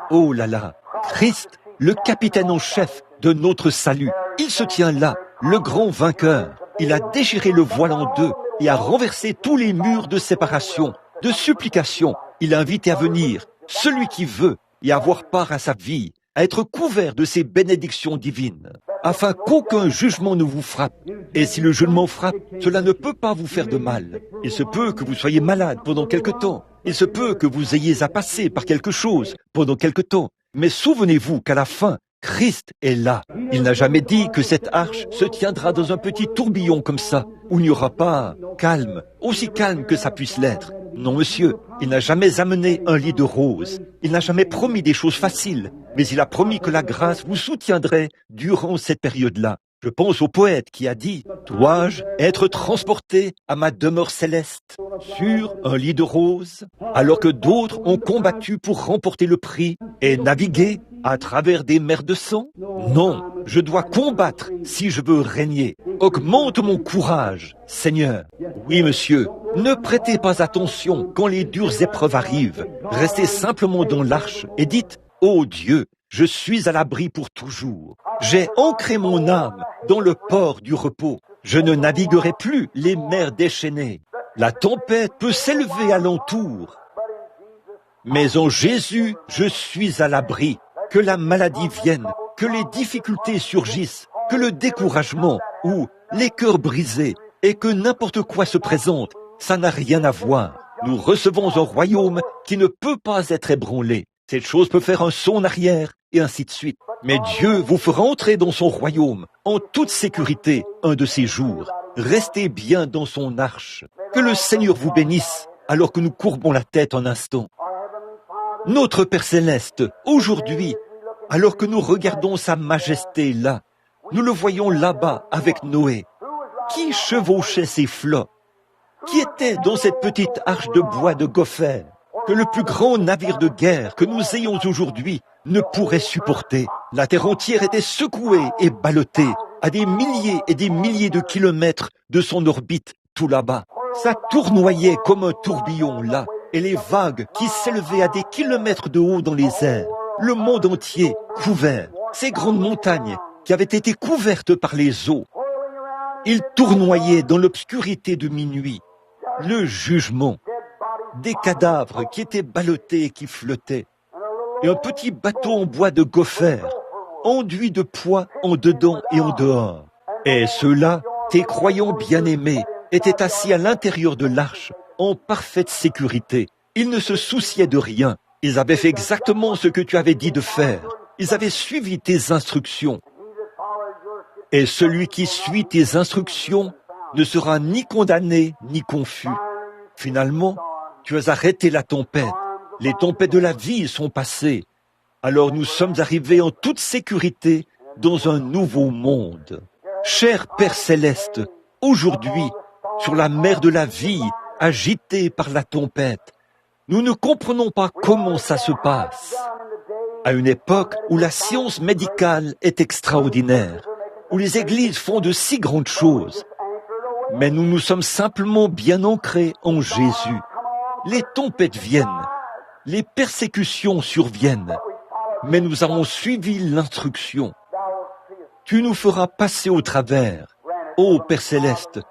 Oh là là, Christ, le capitaine en chef de notre salut, il se tient là, le grand vainqueur. Il a déchiré le voile en deux et a renversé tous les murs de séparation, de supplication. Il a invité à venir celui qui veut et avoir part à sa vie, à être couvert de ses bénédictions divines, afin qu'aucun jugement ne vous frappe. Et si le jugement frappe, cela ne peut pas vous faire de mal. Il se peut que vous soyez malade pendant quelque temps. Il se peut que vous ayez à passer par quelque chose pendant quelque temps. Mais souvenez-vous qu'à la fin, Christ est là. Il n'a jamais dit que cette arche se tiendra dans un petit tourbillon comme ça, où il n'y aura pas calme, aussi calme que ça puisse l'être. Non, monsieur, il n'a jamais amené un lit de roses. Il n'a jamais promis des choses faciles, mais il a promis que la grâce vous soutiendrait durant cette période-là. Je pense au poète qui a dit « Dois-je être transporté à ma demeure céleste sur un lit de roses, alors que d'autres ont combattu pour remporter le prix et naviguer à travers des mers de sang? Non, je dois combattre si je veux régner. Augmente mon courage, Seigneur. Oui, monsieur, ne prêtez pas attention quand les dures épreuves arrivent. Restez simplement dans l'arche et dites « Ô Dieu, je suis à l'abri pour toujours. J'ai ancré mon âme dans le port du repos. Je ne naviguerai plus les mers déchaînées. La tempête peut s'élever alentour. Mais en Jésus, je suis à l'abri. Que la maladie vienne, que les difficultés surgissent, que le découragement ou les cœurs brisés et que n'importe quoi se présente, ça n'a rien à voir. Nous recevons un royaume qui ne peut pas être ébranlé. Cette chose peut faire un saut en arrière et ainsi de suite. Mais Dieu vous fera entrer dans son royaume en toute sécurité un de ces jours. Restez bien dans son arche. Que le Seigneur vous bénisse alors que nous courbons la tête un instant. Notre Père Céleste, aujourd'hui, alors que nous regardons sa majesté là, nous le voyons là-bas avec Noé. Qui chevauchait ces flots? Qui était dans cette petite arche de bois de gopher que le plus grand navire de guerre que nous ayons aujourd'hui ne pourrait supporter? La terre entière était secouée et ballottée à des milliers et des milliers de kilomètres de son orbite tout là-bas. Ça tournoyait comme un tourbillon là, et les vagues qui s'élevaient à des kilomètres de haut dans les airs, le monde entier couvert, ces grandes montagnes qui avaient été couvertes par les eaux. Ils tournoyaient dans l'obscurité de minuit, le jugement, des cadavres qui étaient ballottés et qui flottaient, et un petit bateau en bois de gopher, enduit de poids en dedans et en dehors. Et ceux-là, tes croyants bien-aimés, étaient assis à l'intérieur de l'arche, en parfaite sécurité. Ils ne se souciaient de rien. Ils avaient fait exactement ce que tu avais dit de faire. Ils avaient suivi tes instructions. Et celui qui suit tes instructions ne sera ni condamné ni confus. Finalement, tu as arrêté la tempête. Les tempêtes de la vie sont passées. Alors nous sommes arrivés en toute sécurité dans un nouveau monde. Cher Père Céleste, aujourd'hui, sur la mer de la vie, agitée par la tempête, nous ne comprenons pas comment ça se passe. À une époque où la science médicale est extraordinaire, où les églises font de si grandes choses, mais nous nous sommes simplement bien ancrés en Jésus. Les tempêtes viennent, les persécutions surviennent, mais nous avons suivi l'instruction. Tu nous feras passer au travers. Ô Père Céleste,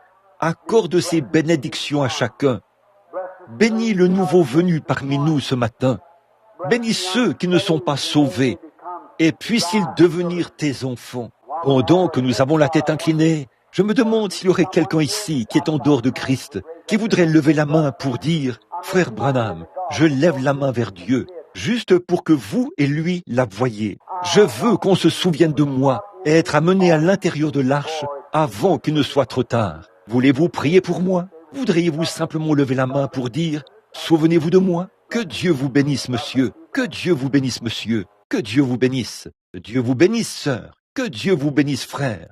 accorde ces bénédictions à chacun. Bénis le nouveau venu parmi nous ce matin. Bénis ceux qui ne sont pas sauvés. Et puissent-ils devenir tes enfants. Pendant que nous avons la tête inclinée, je me demande s'il y aurait quelqu'un ici qui est en dehors de Christ, qui voudrait lever la main pour dire « Frère Branham, je lève la main vers Dieu, juste pour que vous et lui la voyiez. Je veux qu'on se souvienne de moi et être amené à l'intérieur de l'arche avant qu'il ne soit trop tard. Voulez-vous prier pour moi? Voudriez-vous simplement lever la main pour dire « Souvenez-vous de moi ». Que Dieu vous bénisse, monsieur. Que Dieu vous bénisse, monsieur. Que Dieu vous bénisse. Que Dieu vous bénisse, sœur. Que Dieu vous bénisse, frère.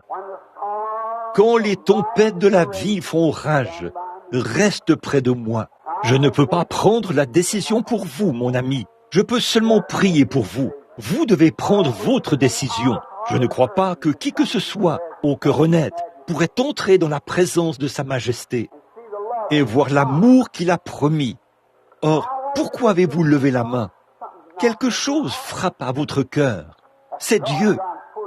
Quand les tempêtes de la vie font rage, reste près de moi. Je ne peux pas prendre la décision pour vous, mon ami. Je peux seulement prier pour vous. Vous devez prendre votre décision. Je ne crois pas que qui que ce soit, au cœur honnête, pourrait entrer dans la présence de sa majesté et voir l'amour qu'il a promis. Or, pourquoi avez-vous levé la main? Quelque chose frappe à votre cœur. C'est Dieu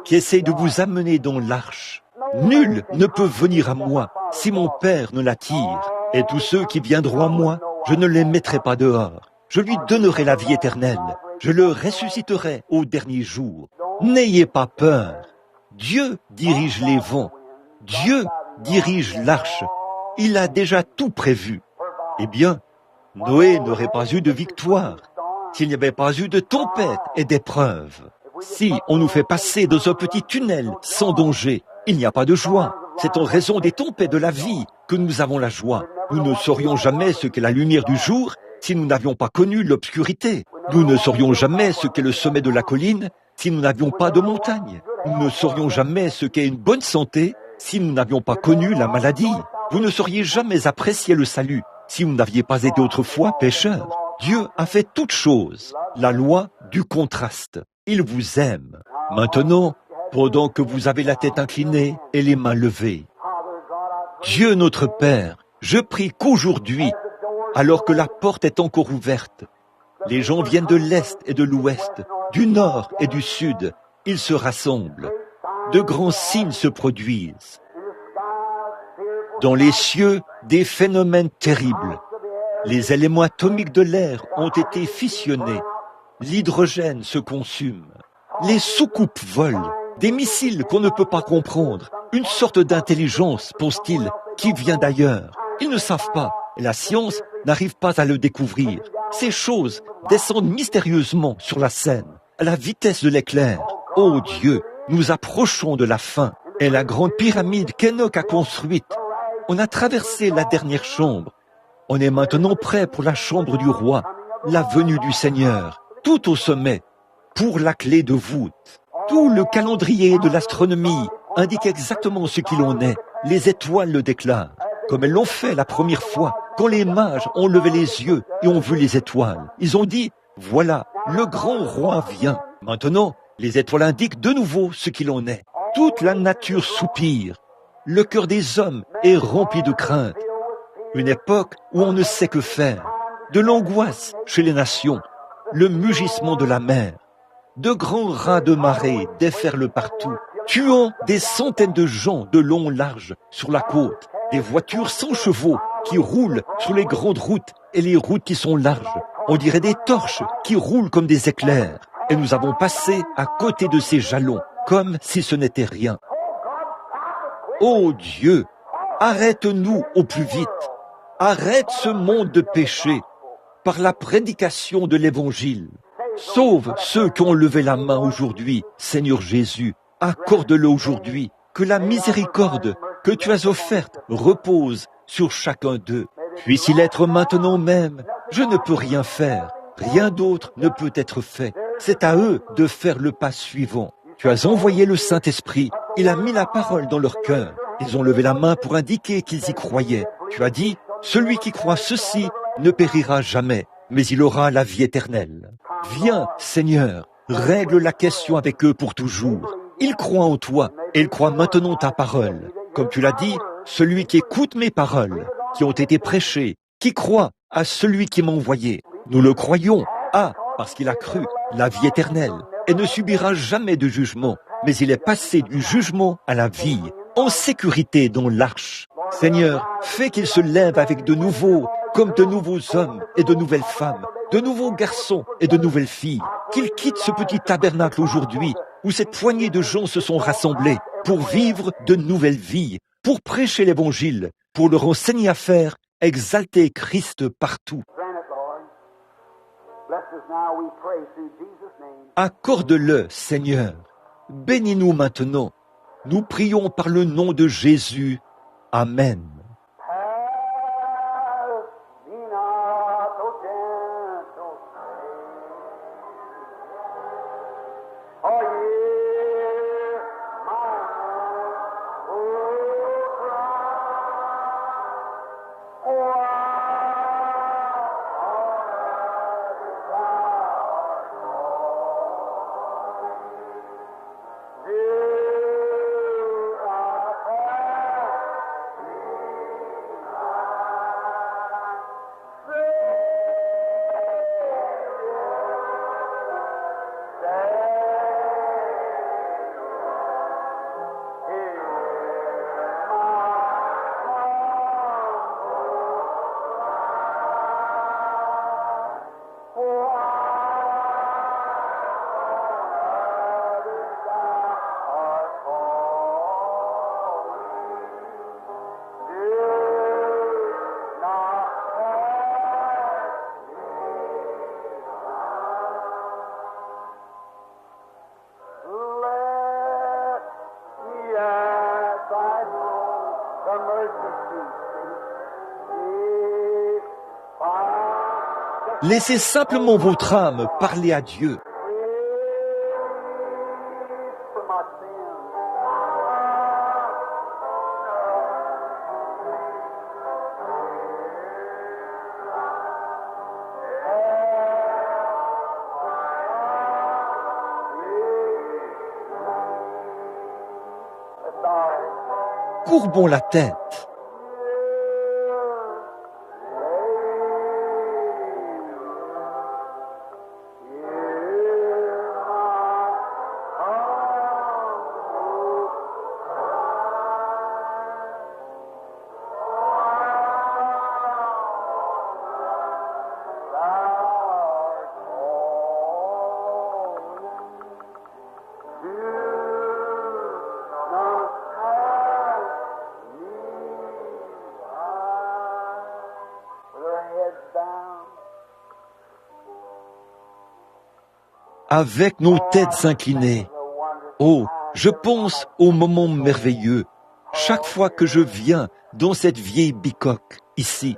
qui essaie de vous amener dans l'arche. Nul ne peut venir à moi si mon Père ne l'attire. Et tous ceux qui viendront à moi, je ne les mettrai pas dehors. Je lui donnerai la vie éternelle. Je le ressusciterai au dernier jour. N'ayez pas peur. Dieu dirige les vents. Dieu dirige l'arche. Il a déjà tout prévu. Eh bien, Noé n'aurait pas eu de victoire s'il n'y avait pas eu de tempête et d'épreuves. Si on nous fait passer dans un petit tunnel sans danger, il n'y a pas de joie. C'est en raison des tempêtes de la vie que nous avons la joie. Nous ne saurions jamais ce qu'est la lumière du jour si nous n'avions pas connu l'obscurité. Nous ne saurions jamais ce qu'est le sommet de la colline si nous n'avions pas de montagne. Nous ne saurions jamais ce qu'est une bonne santé si nous n'avions pas connu la maladie. Vous ne sauriez jamais apprécier le salut si vous n'aviez pas été autrefois pécheur. Dieu a fait toutes choses, la loi du contraste. Il vous aime. Maintenant, pendant que vous avez la tête inclinée et les mains levées, Dieu notre Père, je prie qu'aujourd'hui, alors que la porte est encore ouverte, les gens viennent de l'Est et de l'Ouest, du Nord et du Sud, ils se rassemblent. De grands signes se produisent. Dans les cieux, des phénomènes terribles. Les éléments atomiques de l'air ont été fissionnés. L'hydrogène se consume. Les soucoupes volent. Des missiles qu'on ne peut pas comprendre. Une sorte d'intelligence, pense-t-il, qui vient d'ailleurs. Ils ne savent pas. Et la science n'arrive pas à le découvrir. Ces choses descendent mystérieusement sur la scène, à la vitesse de l'éclair. Ô Dieu, nous approchons de la fin. Et la grande pyramide qu'Enoch a construite. On a traversé la dernière chambre. On est maintenant prêt pour la chambre du roi, la venue du Seigneur, tout au sommet, pour la clé de voûte. Tout le calendrier de l'astronomie indique exactement ce qu'il en est. Les étoiles le déclarent, comme elles l'ont fait la première fois, quand les mages ont levé les yeux et ont vu les étoiles. Ils ont dit, voilà, le grand roi vient. Maintenant, les étoiles indiquent de nouveau ce qu'il en est. Toute la nature soupire. Le cœur des hommes est rempli de crainte. Une époque où on ne sait que faire. De l'angoisse chez les nations. Le mugissement de la mer. De grands rats de marée déferlent partout, tuant des centaines de gens de long en large sur la côte. Des voitures sans chevaux qui roulent sur les grandes routes et les routes qui sont larges. On dirait des torches qui roulent comme des éclairs. Et nous avons passé à côté de ces jalons, comme si ce n'était rien. Ô Dieu, arrête-nous au plus vite. Arrête ce monde de péché par la prédication de l'Évangile. Sauve ceux qui ont levé la main aujourd'hui, Seigneur Jésus. Accorde-le aujourd'hui, que la miséricorde que tu as offerte repose sur chacun d'eux. Puisse-il être maintenant même. Je ne peux rien faire. Rien d'autre ne peut être fait. C'est à eux de faire le pas suivant. Tu as envoyé le Saint-Esprit. Il a mis la parole dans leur cœur. Ils ont levé la main pour indiquer qu'ils y croyaient. Tu as dit, celui qui croit ceci ne périra jamais, mais il aura la vie éternelle. Viens, Seigneur, règle la question avec eux pour toujours. Ils croient en toi et ils croient maintenant ta parole. Comme tu l'as dit, celui qui écoute mes paroles, qui ont été prêchées, qui croit à celui qui m'a envoyé. Nous le croyons, parce qu'il a cru, la vie éternelle, et ne subira jamais de jugement, mais il est passé du jugement à la vie. en sécurité dans l'arche. Seigneur, fais qu'ils se lèvent avec de nouveaux, comme de nouveaux hommes et de nouvelles femmes, de nouveaux garçons et de nouvelles filles, qu'ils quittent ce petit tabernacle aujourd'hui, où cette poignée de gens se sont rassemblés pour vivre de nouvelles vies, pour prêcher l'Évangile, pour leur enseigner à faire, exalter Christ partout. Accorde-le, Seigneur. Bénis-nous maintenant. Nous prions par le nom de Jésus. Amen. Laissez simplement votre âme parler à Dieu. Courbons la tête. Avec nos têtes inclinées. Oh, je pense au moment merveilleux, chaque fois que je viens dans cette vieille bicoque, ici.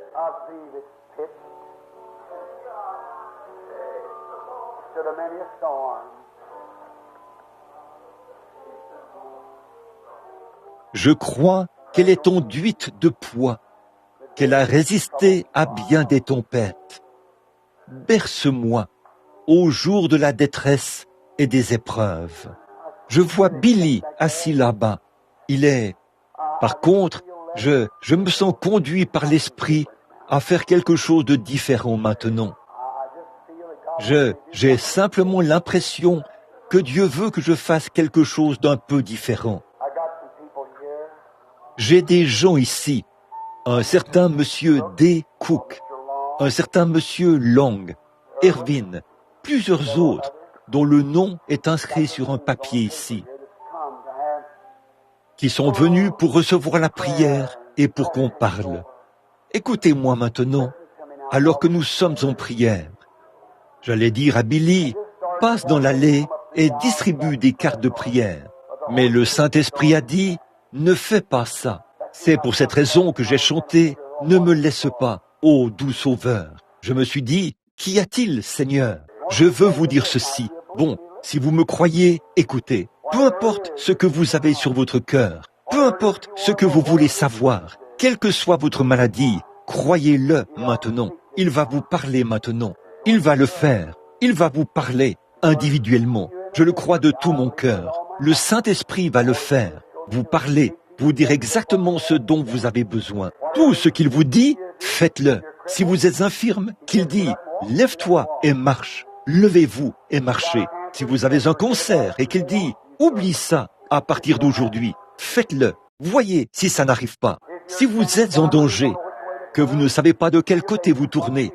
Je crois qu'elle est enduite de poids, qu'elle a résisté à bien des tempêtes. Berce-moi au jour de la détresse et des épreuves. Je vois Billy assis là-bas. Il est... Par contre, je me sens conduit par l'Esprit à faire quelque chose de différent maintenant. J'ai simplement l'impression que Dieu veut que je fasse quelque chose d'un peu différent. J'ai des gens ici, un certain monsieur D. Cook, un certain monsieur Long, Erwin, plusieurs autres dont le nom est inscrit sur un papier ici, qui sont venus pour recevoir la prière et pour qu'on parle. Écoutez-moi maintenant, alors que nous sommes en prière. J'allais dire à Billy, passe dans l'allée et distribue des cartes de prière. Mais le Saint-Esprit a dit, ne fais pas ça. C'est pour cette raison que j'ai chanté, ne me laisse pas, ô doux Sauveur. Je me suis dit, qu'y a-t-il, Seigneur? Je veux vous dire ceci. Bon, si vous me croyez, écoutez. Peu importe ce que vous avez sur votre cœur, peu importe ce que vous voulez savoir, quelle que soit votre maladie, croyez-le maintenant. Il va vous parler maintenant. Il va le faire. Il va vous parler individuellement. Je le crois de tout mon cœur. Le Saint-Esprit va le faire. Vous parler, vous dire exactement ce dont vous avez besoin. Tout ce qu'il vous dit, faites-le. Si vous êtes infirme, qu'il dit, lève-toi et marche. Levez-vous et marchez. Si vous avez un cancer et qu'il dit, oublie ça à partir d'aujourd'hui, faites-le. Voyez si ça n'arrive pas. Si vous êtes en danger, que vous ne savez pas de quel côté vous tourner,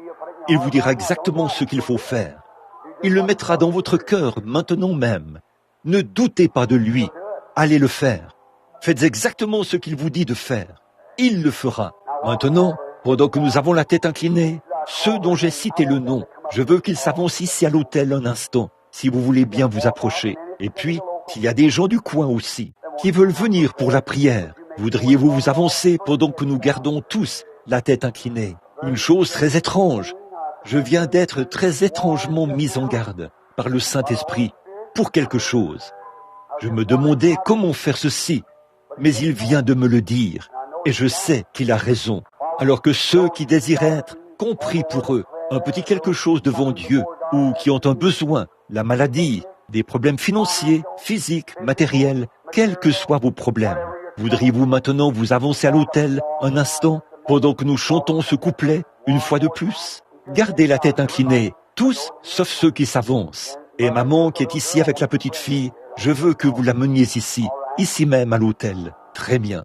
il vous dira exactement ce qu'il faut faire. Il le mettra dans votre cœur maintenant même. Ne doutez pas de lui. Allez le faire. Faites exactement ce qu'il vous dit de faire. Il le fera. Maintenant, pendant que nous avons la tête inclinée, ceux dont j'ai cité le nom, je veux qu'ils s'avancent ici à l'hôtel un instant, si vous voulez bien vous approcher. Et puis, s'il y a des gens du coin aussi, qui veulent venir pour la prière, voudriez-vous vous avancer pendant que nous gardons tous la tête inclinée? Une chose très étrange. Je viens d'être très étrangement mis en garde par le Saint-Esprit pour quelque chose. Je me demandais comment faire ceci, mais il vient de me le dire, et je sais qu'il a raison. Alors que ceux qui désirent être compris pour eux, un petit quelque chose devant Dieu, ou qui ont un besoin, la maladie, des problèmes financiers, physiques, matériels, quels que soient vos problèmes, voudriez-vous maintenant vous avancer à l'autel un instant, pendant que nous chantons ce couplet une fois de plus? Gardez la tête inclinée, tous sauf ceux qui s'avancent. Et maman qui est ici avec la petite fille, je veux que vous la meniez ici même à l'autel. Très bien.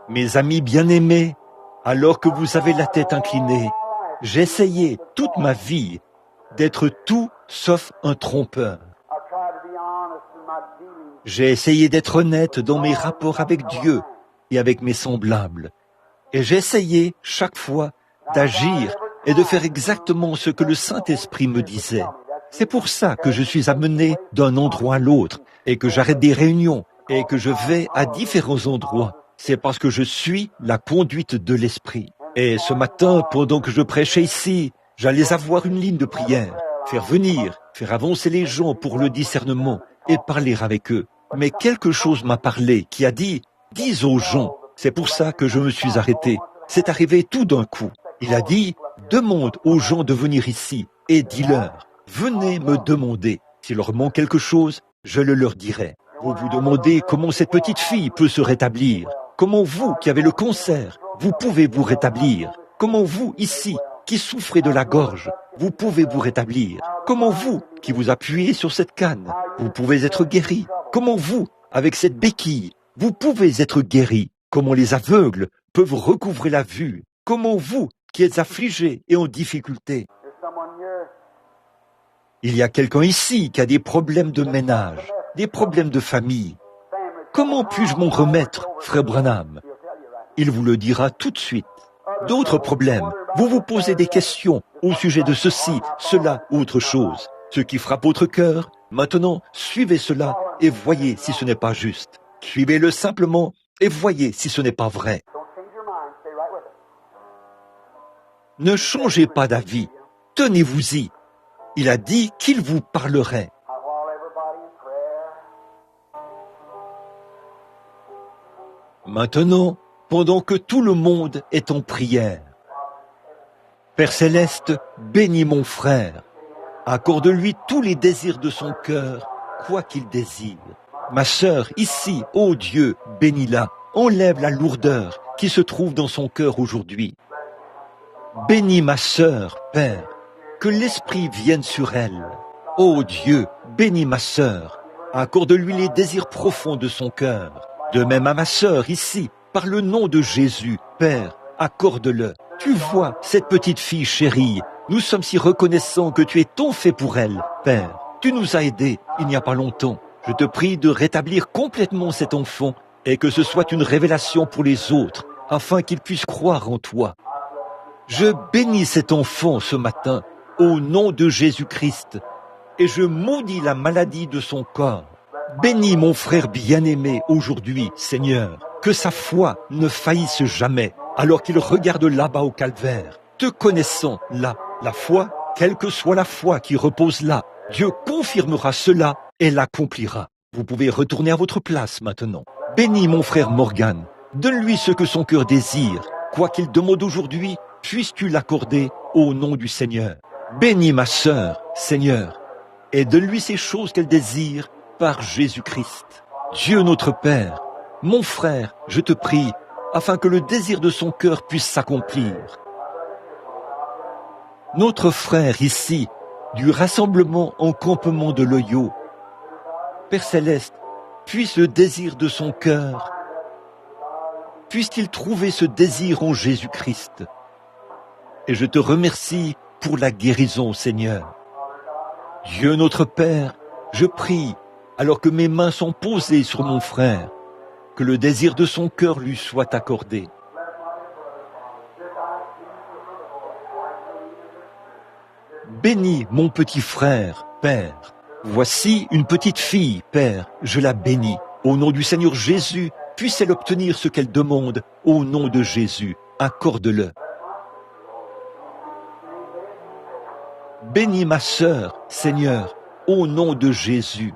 Mes amis bien-aimés, alors que vous avez la tête inclinée, j'ai essayé toute ma vie d'être tout sauf un trompeur. J'ai essayé d'être honnête dans mes rapports avec Dieu et avec mes semblables. Et j'ai essayé chaque fois d'agir et de faire exactement ce que le Saint-Esprit me disait. C'est pour ça que je suis amené d'un endroit à l'autre et que j'arrête des réunions et que je vais à différents endroits. C'est parce que je suis la conduite de l'Esprit. Et ce matin, pendant que je prêchais ici, j'allais avoir une ligne de prière, faire venir, faire avancer les gens pour le discernement et parler avec eux. Mais quelque chose m'a parlé qui a dit « dis aux gens ». C'est pour ça que je me suis arrêté. C'est arrivé tout d'un coup. Il a dit « demande aux gens de venir ici et dis-leur, venez me demander. S'il leur manque quelque chose, je le leur dirai. » Vous vous demandez comment cette petite fille peut se rétablir. Comment vous, qui avez le cancer, vous pouvez vous rétablir? Comment vous, ici, qui souffrez de la gorge, vous pouvez vous rétablir? Comment vous, qui vous appuyez sur cette canne, vous pouvez être guéri? Comment vous, avec cette béquille, vous pouvez être guéri? Comment les aveugles peuvent recouvrer la vue? Comment vous, qui êtes affligés et en difficulté? Il y a quelqu'un ici qui a des problèmes de ménage, des problèmes de famille. Comment puis-je m'en remettre, frère Branham? Il vous le dira tout de suite. D'autres problèmes, vous vous posez des questions au sujet de ceci, cela, autre chose. Ce qui frappe votre cœur, maintenant, suivez cela et voyez si ce n'est pas juste. Suivez-le simplement et voyez si ce n'est pas vrai. Ne changez pas d'avis, tenez-vous-y. Il a dit qu'il vous parlerait. Maintenant, pendant que tout le monde est en prière, Père Céleste, bénis mon frère. Accorde-lui tous les désirs de son cœur, quoi qu'il désire. Ma sœur, ici, ô Dieu, bénis-la. Enlève la lourdeur qui se trouve dans son cœur aujourd'hui. Bénis ma sœur, Père, que l'Esprit vienne sur elle. Ô Dieu, bénis ma sœur, Accorde-lui les désirs profonds de son cœur. De même à ma sœur ici, par le nom de Jésus, Père, accorde-le. Tu vois cette petite fille chérie, nous sommes si reconnaissants que tu es ton fait pour elle, Père. Tu nous as aidés il n'y a pas longtemps. Je te prie de rétablir complètement cet enfant et que ce soit une révélation pour les autres, afin qu'ils puissent croire en toi. Je bénis cet enfant ce matin, au nom de Jésus-Christ, et je maudis la maladie de son corps. Bénis mon frère bien-aimé aujourd'hui, Seigneur, que sa foi ne faillisse jamais, alors qu'il regarde là-bas au calvaire. Te connaissant là, la foi, quelle que soit la foi qui repose là, Dieu confirmera cela et l'accomplira. Vous pouvez retourner à votre place maintenant. Bénis mon frère Morgan, donne-lui ce que son cœur désire. Quoi qu'il demande aujourd'hui, puisses-tu l'accorder au nom du Seigneur. Bénis ma sœur, Seigneur, et donne-lui ces choses qu'elle désire par Jésus-Christ. Dieu notre Père, mon frère, je te prie, afin que le désir de son cœur puisse s'accomplir. Notre frère ici, du rassemblement en campement de l'Oyo, Père Céleste, puisse le désir de son cœur, puisse-t-il trouver ce désir en Jésus-Christ. Et je te remercie pour la guérison, Seigneur. Dieu notre Père, je prie, alors que mes mains sont posées sur mon frère, que le désir de son cœur lui soit accordé. Bénis mon petit frère, Père. Voici une petite fille, Père, je la bénis. Au nom du Seigneur Jésus, puisse-elle obtenir ce qu'elle demande. Au nom de Jésus, accorde-le. Bénis ma sœur, Seigneur, au nom de Jésus.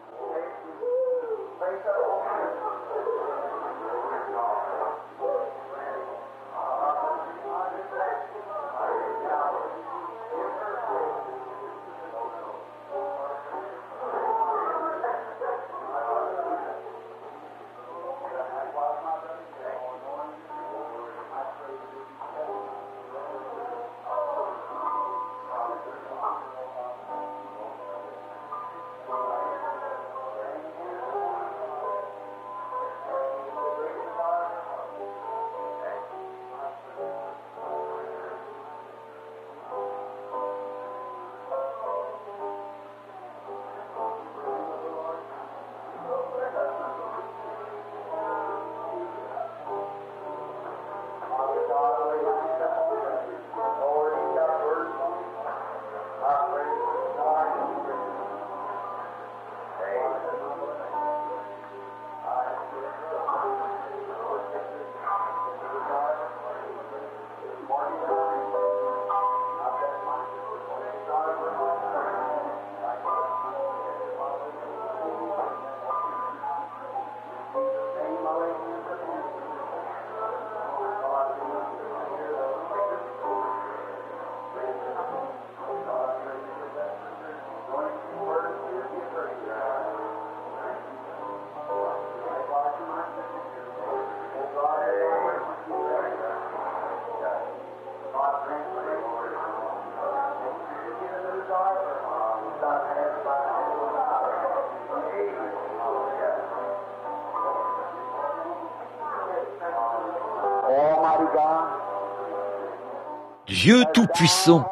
Dieu Tout-Puissant,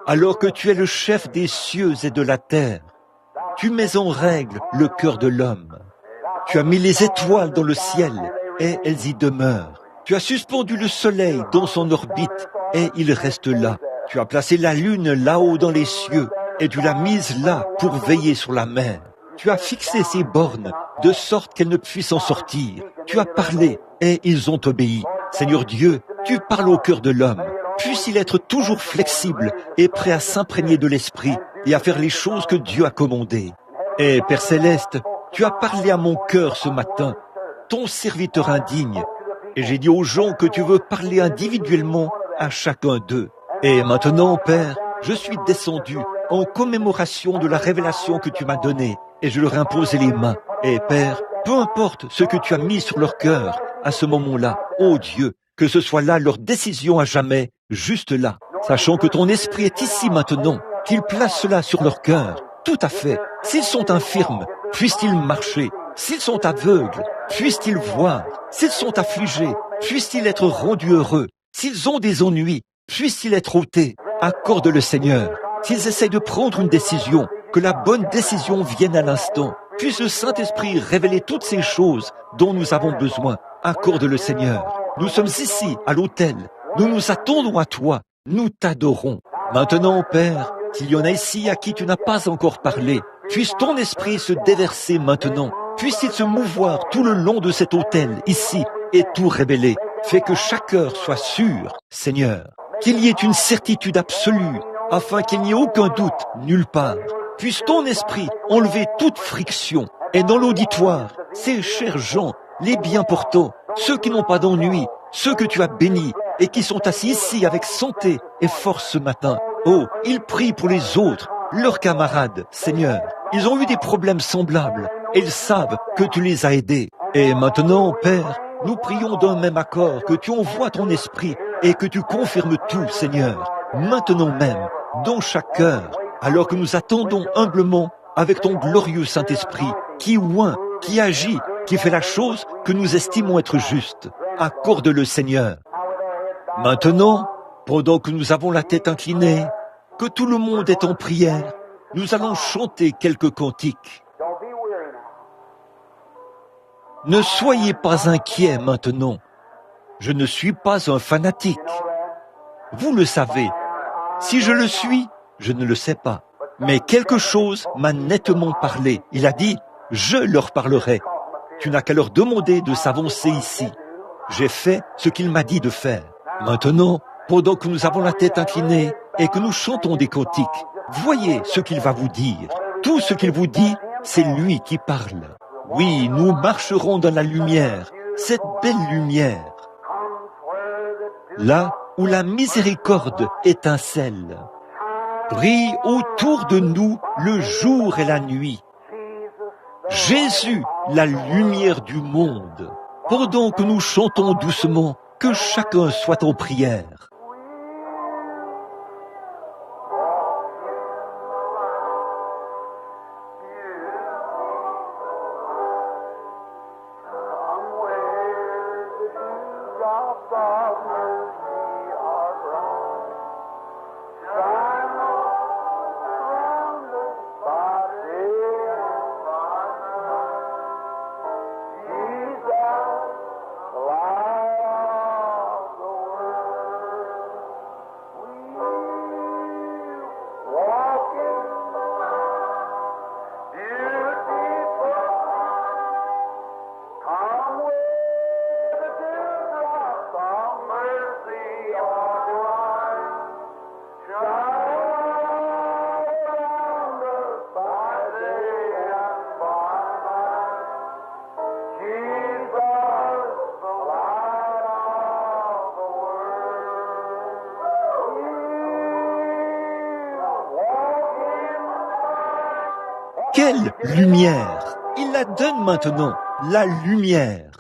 alors que tu es le chef des cieux et de la terre, tu mets en règle le cœur de l'homme. Tu as mis les étoiles dans le ciel et elles y demeurent. Tu as suspendu le soleil dans son orbite et il reste là. Tu as placé la lune là-haut dans les cieux et tu l'as mise là pour veiller sur la mer. Tu as fixé ses bornes de sorte qu'elles ne puissent en sortir. Tu as parlé et ils ont obéi. Seigneur Dieu, tu parles au cœur de l'homme. Puisse-il être toujours flexible et prêt à s'imprégner de l'esprit et à faire les choses que Dieu a commandées. Et Père Céleste, tu as parlé à mon cœur ce matin, ton serviteur indigne, et j'ai dit aux gens que tu veux parler individuellement à chacun d'eux. Et maintenant, Père, je suis descendu en commémoration de la révélation que tu m'as donnée, et je leur ai imposé les mains. Et Père, peu importe ce que tu as mis sur leur cœur à ce moment-là, ô Dieu, que ce soit là leur décision à jamais, juste là, sachant que ton esprit est ici maintenant, qu'il place cela sur leur cœur. Tout à fait, S'ils sont infirmes, puissent-ils marcher. S'ils sont aveugles, puissent-ils voir. S'ils sont affligés, puissent-ils être rendus heureux. S'ils ont des ennuis, puissent-ils être ôtés. Accorde-le, Seigneur. S'ils essaient de prendre une décision, que la bonne décision vienne à l'instant. Puisse le Saint-Esprit révéler toutes ces choses dont nous avons besoin. Accorde-le, Seigneur. Nous sommes ici, à l'autel. Nous nous attendons à toi. Nous t'adorons. Maintenant, Père, s'il y en a ici à qui tu n'as pas encore parlé, puisse ton esprit se déverser maintenant. Puisse-t-il se mouvoir tout le long de cet autel, ici, et tout révéler. Fais que chaque cœur soit sûr, Seigneur. Qu'il y ait une certitude absolue, afin qu'il n'y ait aucun doute nulle part. Puisse ton esprit enlever toute friction. Et dans l'auditoire, ces chers gens, les bien portants, ceux qui n'ont pas d'ennui, ceux que tu as bénis et qui sont assis ici avec santé et force ce matin. Oh, ils prient pour les autres, leurs camarades, Seigneur. Ils ont eu des problèmes semblables et ils savent que tu les as aidés. Et maintenant, Père, nous prions d'un même accord que tu envoies ton esprit et que tu confirmes tout, Seigneur, maintenant même, dans chaque cœur, alors que nous attendons humblement avec ton glorieux Saint-Esprit, qui oint, qui agit, qui fait la chose que nous estimons être juste. Accorde-le, Seigneur. Maintenant, pendant que nous avons la tête inclinée, que tout le monde est en prière, nous allons chanter quelques cantiques. Ne soyez pas inquiets maintenant. Je ne suis pas un fanatique. Vous le savez. Si je le suis, je ne le sais pas. Mais quelque chose m'a nettement parlé. Il a dit, je leur parlerai. Tu n'as qu'à leur demander de s'avancer ici. J'ai fait ce qu'il m'a dit de faire. Maintenant, pendant que nous avons la tête inclinée et que nous chantons des cantiques, voyez ce qu'il va vous dire. Tout ce qu'il vous dit, c'est lui qui parle. Oui, nous marcherons dans la lumière, cette belle lumière. Là où la miséricorde étincelle. Brille autour de nous le jour et la nuit. Jésus, la lumière du monde. Pendant que nous chantons doucement, que chacun soit en prière. Quelle lumière! Il la donne maintenant, la lumière.